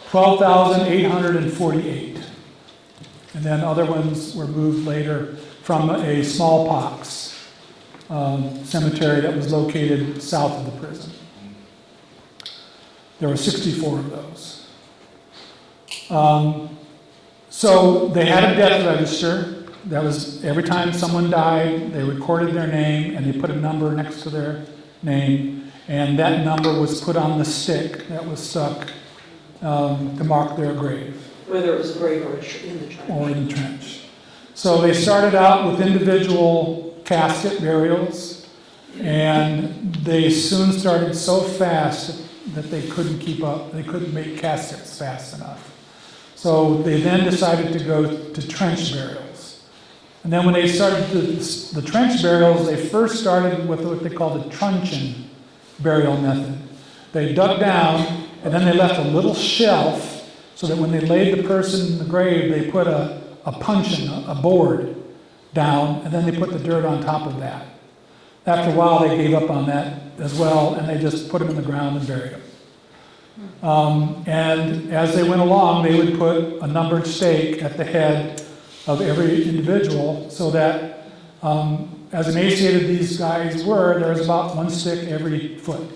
12,848. And then other ones were moved later from a smallpox cemetery that was located south of the prison. There were 64 of those. So they had a death register. That was every time someone died, they recorded their name and they put a number next to their name, and that number was put on the stick that was stuck to mark their grave. Whether it was a grave or in the trench. Or in the trench. So they started out with individual casket burials, and they soon started so fast that they couldn't keep up. They couldn't make caskets fast enough. So they then decided to go to trench burials. And then when they started the trench burials, they first started with what they call the truncheon burial method. They dug down, and then they left a little shelf so that when they laid the person in the grave, they put a puncheon, a board down, and then they put the dirt on top of that. After a while, they gave up on that as well, and they just put them in the ground and buried them. And as they went along, they would put a numbered stake at the head of every individual, so that as emaciated these guys were, there was about 1 stick every foot.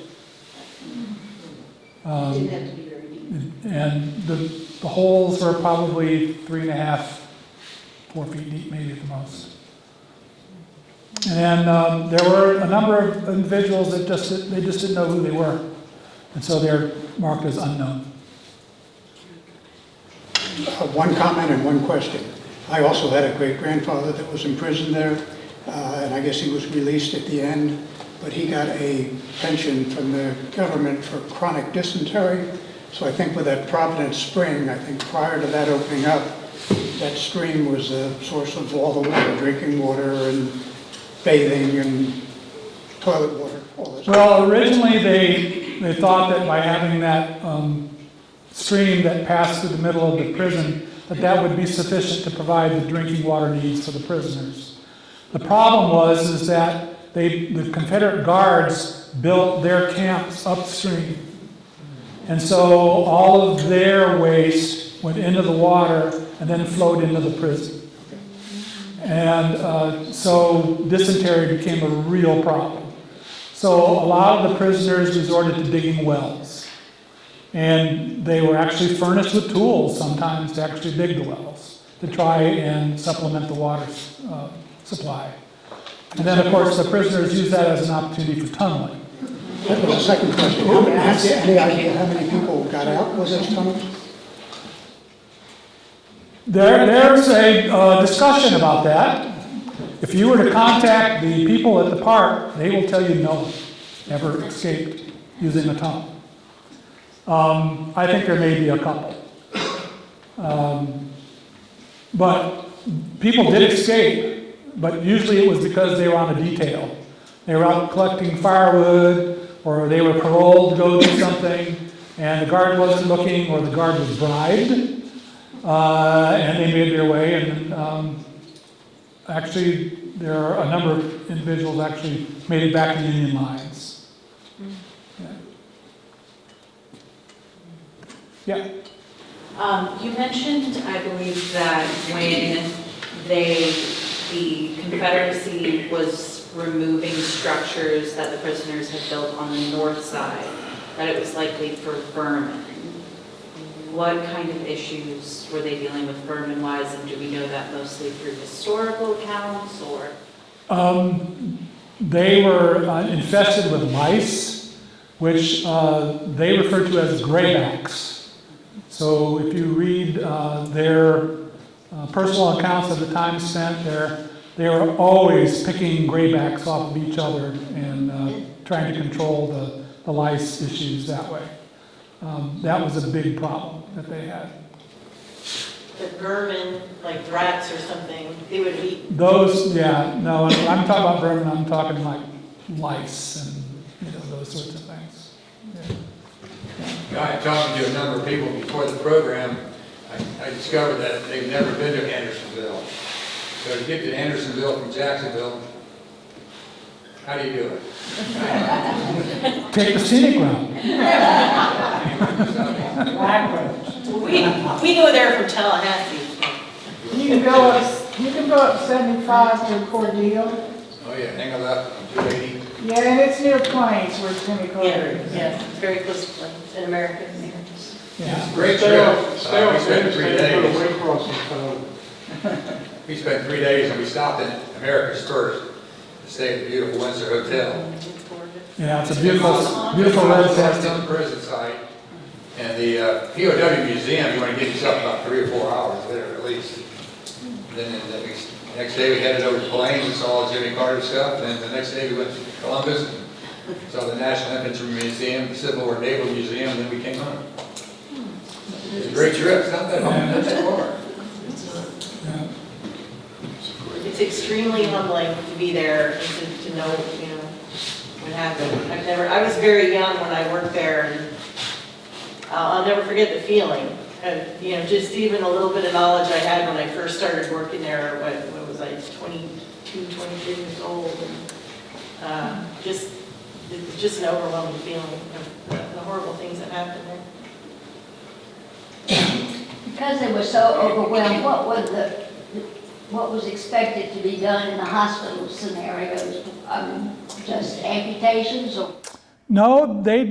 Didn't have to be very deep. And the holes were probably 3.5, 4 feet deep, maybe at the most. And there were a number of individuals that just didn't know who they were, and so they're marked as unknown. One comment and one question. I also had a great-grandfather that was imprisoned there, and I guess he was released at the end, but he got a pension from the government for chronic dysentery. So I think with that Providence Spring, I think prior to that opening up, that stream was the source of all the water, drinking water and bathing and toilet water, all this. Well, originally they thought that by having that stream that passed through the middle of the prison, that would be sufficient to provide the drinking water needs for the prisoners. The problem was that the Confederate guards built their camps upstream. And so all of their waste went into the water and then flowed into the prison. And so dysentery became a real problem. So a lot of the prisoners resorted to digging wells. And they were actually furnished with tools sometimes to actually dig the wells, to try and supplement the water supply. And then, of course, the prisoners used that as an opportunity for tunneling. The second question, any idea how many people got out with those tunnels? There's a discussion about that. If you were to contact the people at the park, they will tell you no one ever escaped using a tunnel. I think there may be a couple. But people did escape, but usually it was because they were on a detail. They were out collecting firewood, or they were paroled to go do something, and the guard wasn't looking, or the guard was bribed, and they made their way. And actually, there are a number of individuals actually made it back to Union lines. Yeah. You mentioned, I believe, that when they the Confederacy was removing structures that the prisoners had built on the north side, that it was likely for vermin. What kind of issues were they dealing with vermin-wise, and do we know that mostly through historical accounts, or? They were infested with lice, which they refer to as graybacks. So if you read their personal accounts of the time spent there, they were always picking graybacks off of each other and trying to control the lice issues that way. That was a big problem that they had. The vermin, like rats or something, they would eat. Those, yeah, no, when I'm talking about vermin, I'm talking like lice and those sorts of things. Guy, talking to a number of people before the program, I discovered that they've never been to Andersonville. So to get to Andersonville from Jacksonville, how do you do it? Take the scenic route. We go there from Tallahassee. You can go up 75 to Cordele. Oh yeah, hang a left on 280. Yeah, and it's near Plains where Timmy Carter is. Yes, it's very close to Plains in America. It's a great trip. We spent 3 days. Way crossing, so. We spent 3 days and we stopped in America's First to stay at the beautiful Windsor Hotel. Yeah, it's a beautiful red It's test. on the prison site. And the POW museum, you want to give yourself about 3 or 4 hours there at least. Then the next day we headed over to Plains and saw Jimmy Carter stuff. And then the next day we went to Columbus and saw the National Infantry Museum, the Civil War Naval Museum, and then we came home. It's a great trip. It's not that far. Yeah. It's extremely humbling to be there and to know, what happened. I was very young when I worked there, and I'll never forget the feeling. Just even a little bit of knowledge I had when I first started working there, what was I, 22, 23 years old, and it's just an overwhelming feeling of the horrible things that happened there. Because they were so overwhelmed, what was expected to be done in the hospital scenarios? Just amputations or? No, they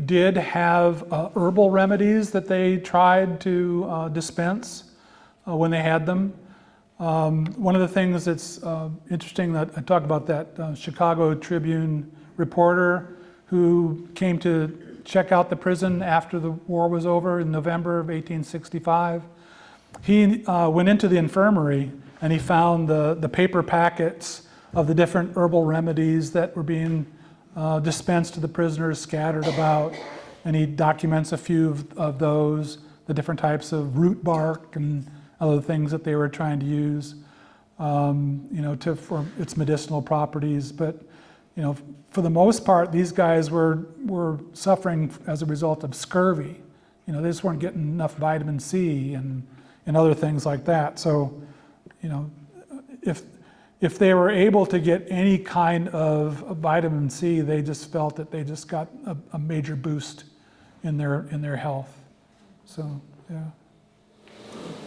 did have herbal remedies that they tried to dispense when they had them. One of the things that's interesting that I talked about, that Chicago Tribune reporter who came to check out the prison after the war was over in November of 1865. He went into the infirmary and he found the paper packets of the different herbal remedies that were being dispensed to the prisoners scattered about, and he documents a few of those, the different types of root bark and other things that they were trying to use, for its medicinal properties. But for the most part, these guys were suffering as a result of scurvy. They just weren't getting enough vitamin C and other things like that. So, if they were able to get any kind of vitamin C, they just felt that they just got a major boost in their health. So, yeah.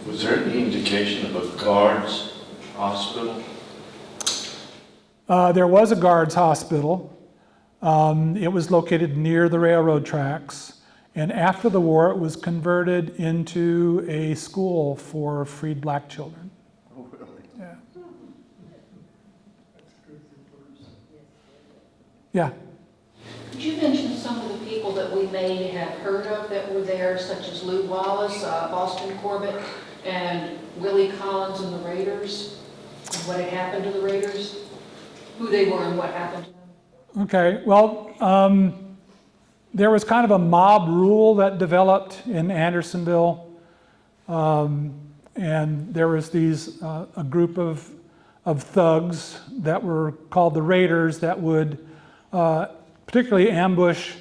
Was there any indication of a guards hospital? There was a guards hospital. It was located near the railroad tracks. And after the war, it was converted into a school for freed black children. Oh, really? Yeah. Yeah. Could you mention some of the people that we may have heard of that were there, such as Lou Wallace, Boston Corbett, and Willie Collins and the Raiders, and what had happened to the Raiders, who they were and what happened to them? Okay, well, there was kind of a mob rule that developed in Andersonville, and there was a group of thugs that were called the Raiders that would particularly ambush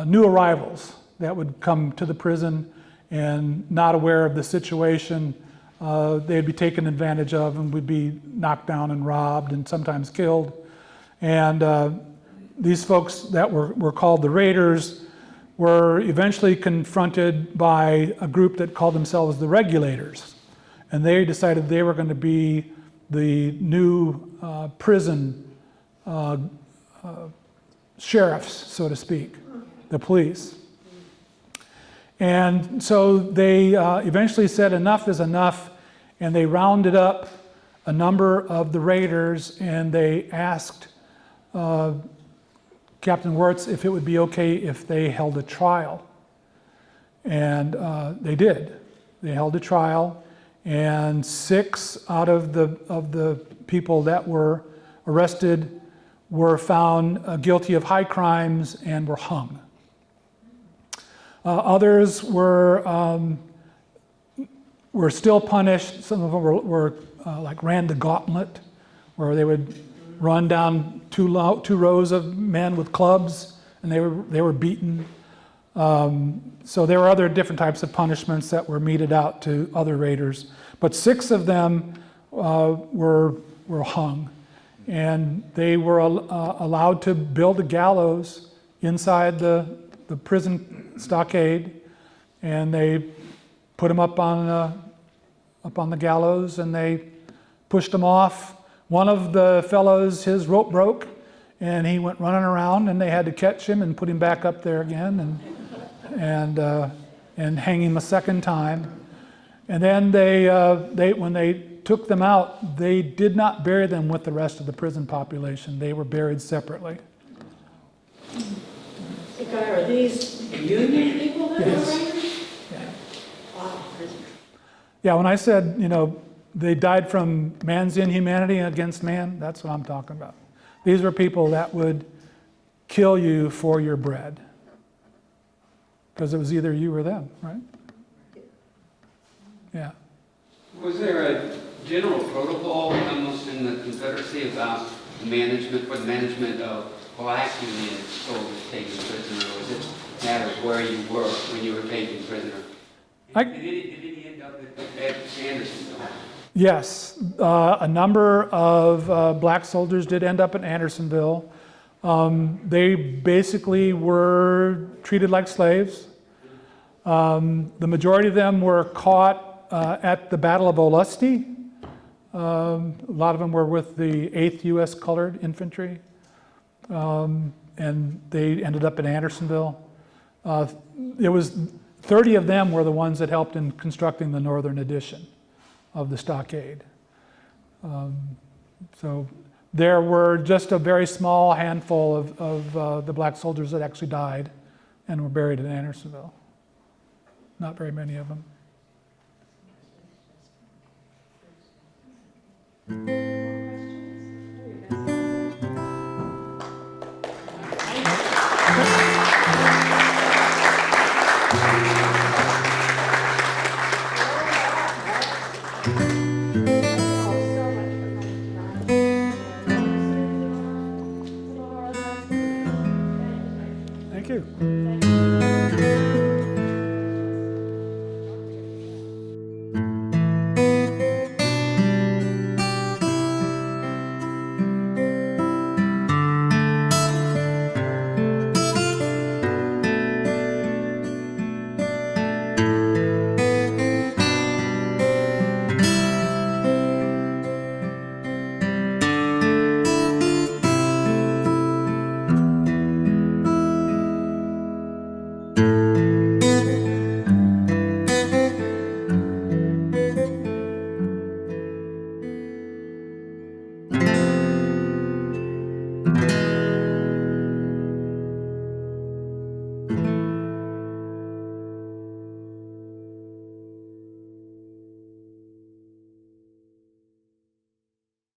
new arrivals that would come to the prison and not aware of the situation. They'd be taken advantage of and would be knocked down and robbed and sometimes killed. And these folks that were called the Raiders were eventually confronted by a group that called themselves the Regulators. and they decided they were going to be the new prison sheriffs, so to speak, the police. And so they eventually said enough is enough, and they rounded up a number of the raiders, and they asked Captain Wirtz if it would be okay if they held a trial. And they did. They held a trial, and 6 out of the people that were arrested were found guilty of high crimes and were hung. Others were still punished. Some of them were like ran the gauntlet, where they would run down two rows of men with clubs, and they were beaten. So there were other different types of punishments that were meted out to other raiders, but 6 of them were hung, and they were allowed to build a gallows inside the prison stockade, and they put them up on the gallows, and they pushed them off. One of the fellows, his rope broke, and he went running around, and they had to catch him and put him back up there again, and hang him a second time. And then when they took them out, they did not bury them with the rest of the prison population. They were buried separately. Are these union people that Yes. were raiders? Yeah. Wow. Yeah, when I said, they died from man's inhumanity against man, that's what I'm talking about. These were people that would kill you for your bread, because it was either you or them, right? Yeah. Was there a general protocol almost in the Confederacy about management of black Union soldiers taken prisoner, or was it a matter of where you were when you were taken prisoner? Did any end up at Andersonville? Yes, a number of black soldiers did end up in Andersonville. They basically were treated like slaves. The majority of them were caught at the Battle of Olustee. A lot of them were with the 8th U.S. Colored Infantry, and they ended up in Andersonville. It was 30 of them were the ones that helped in constructing the northern addition of the stockade. So there were just a very small handful of the black soldiers that actually died and were buried in Andersonville. Not very many of them. Thank you.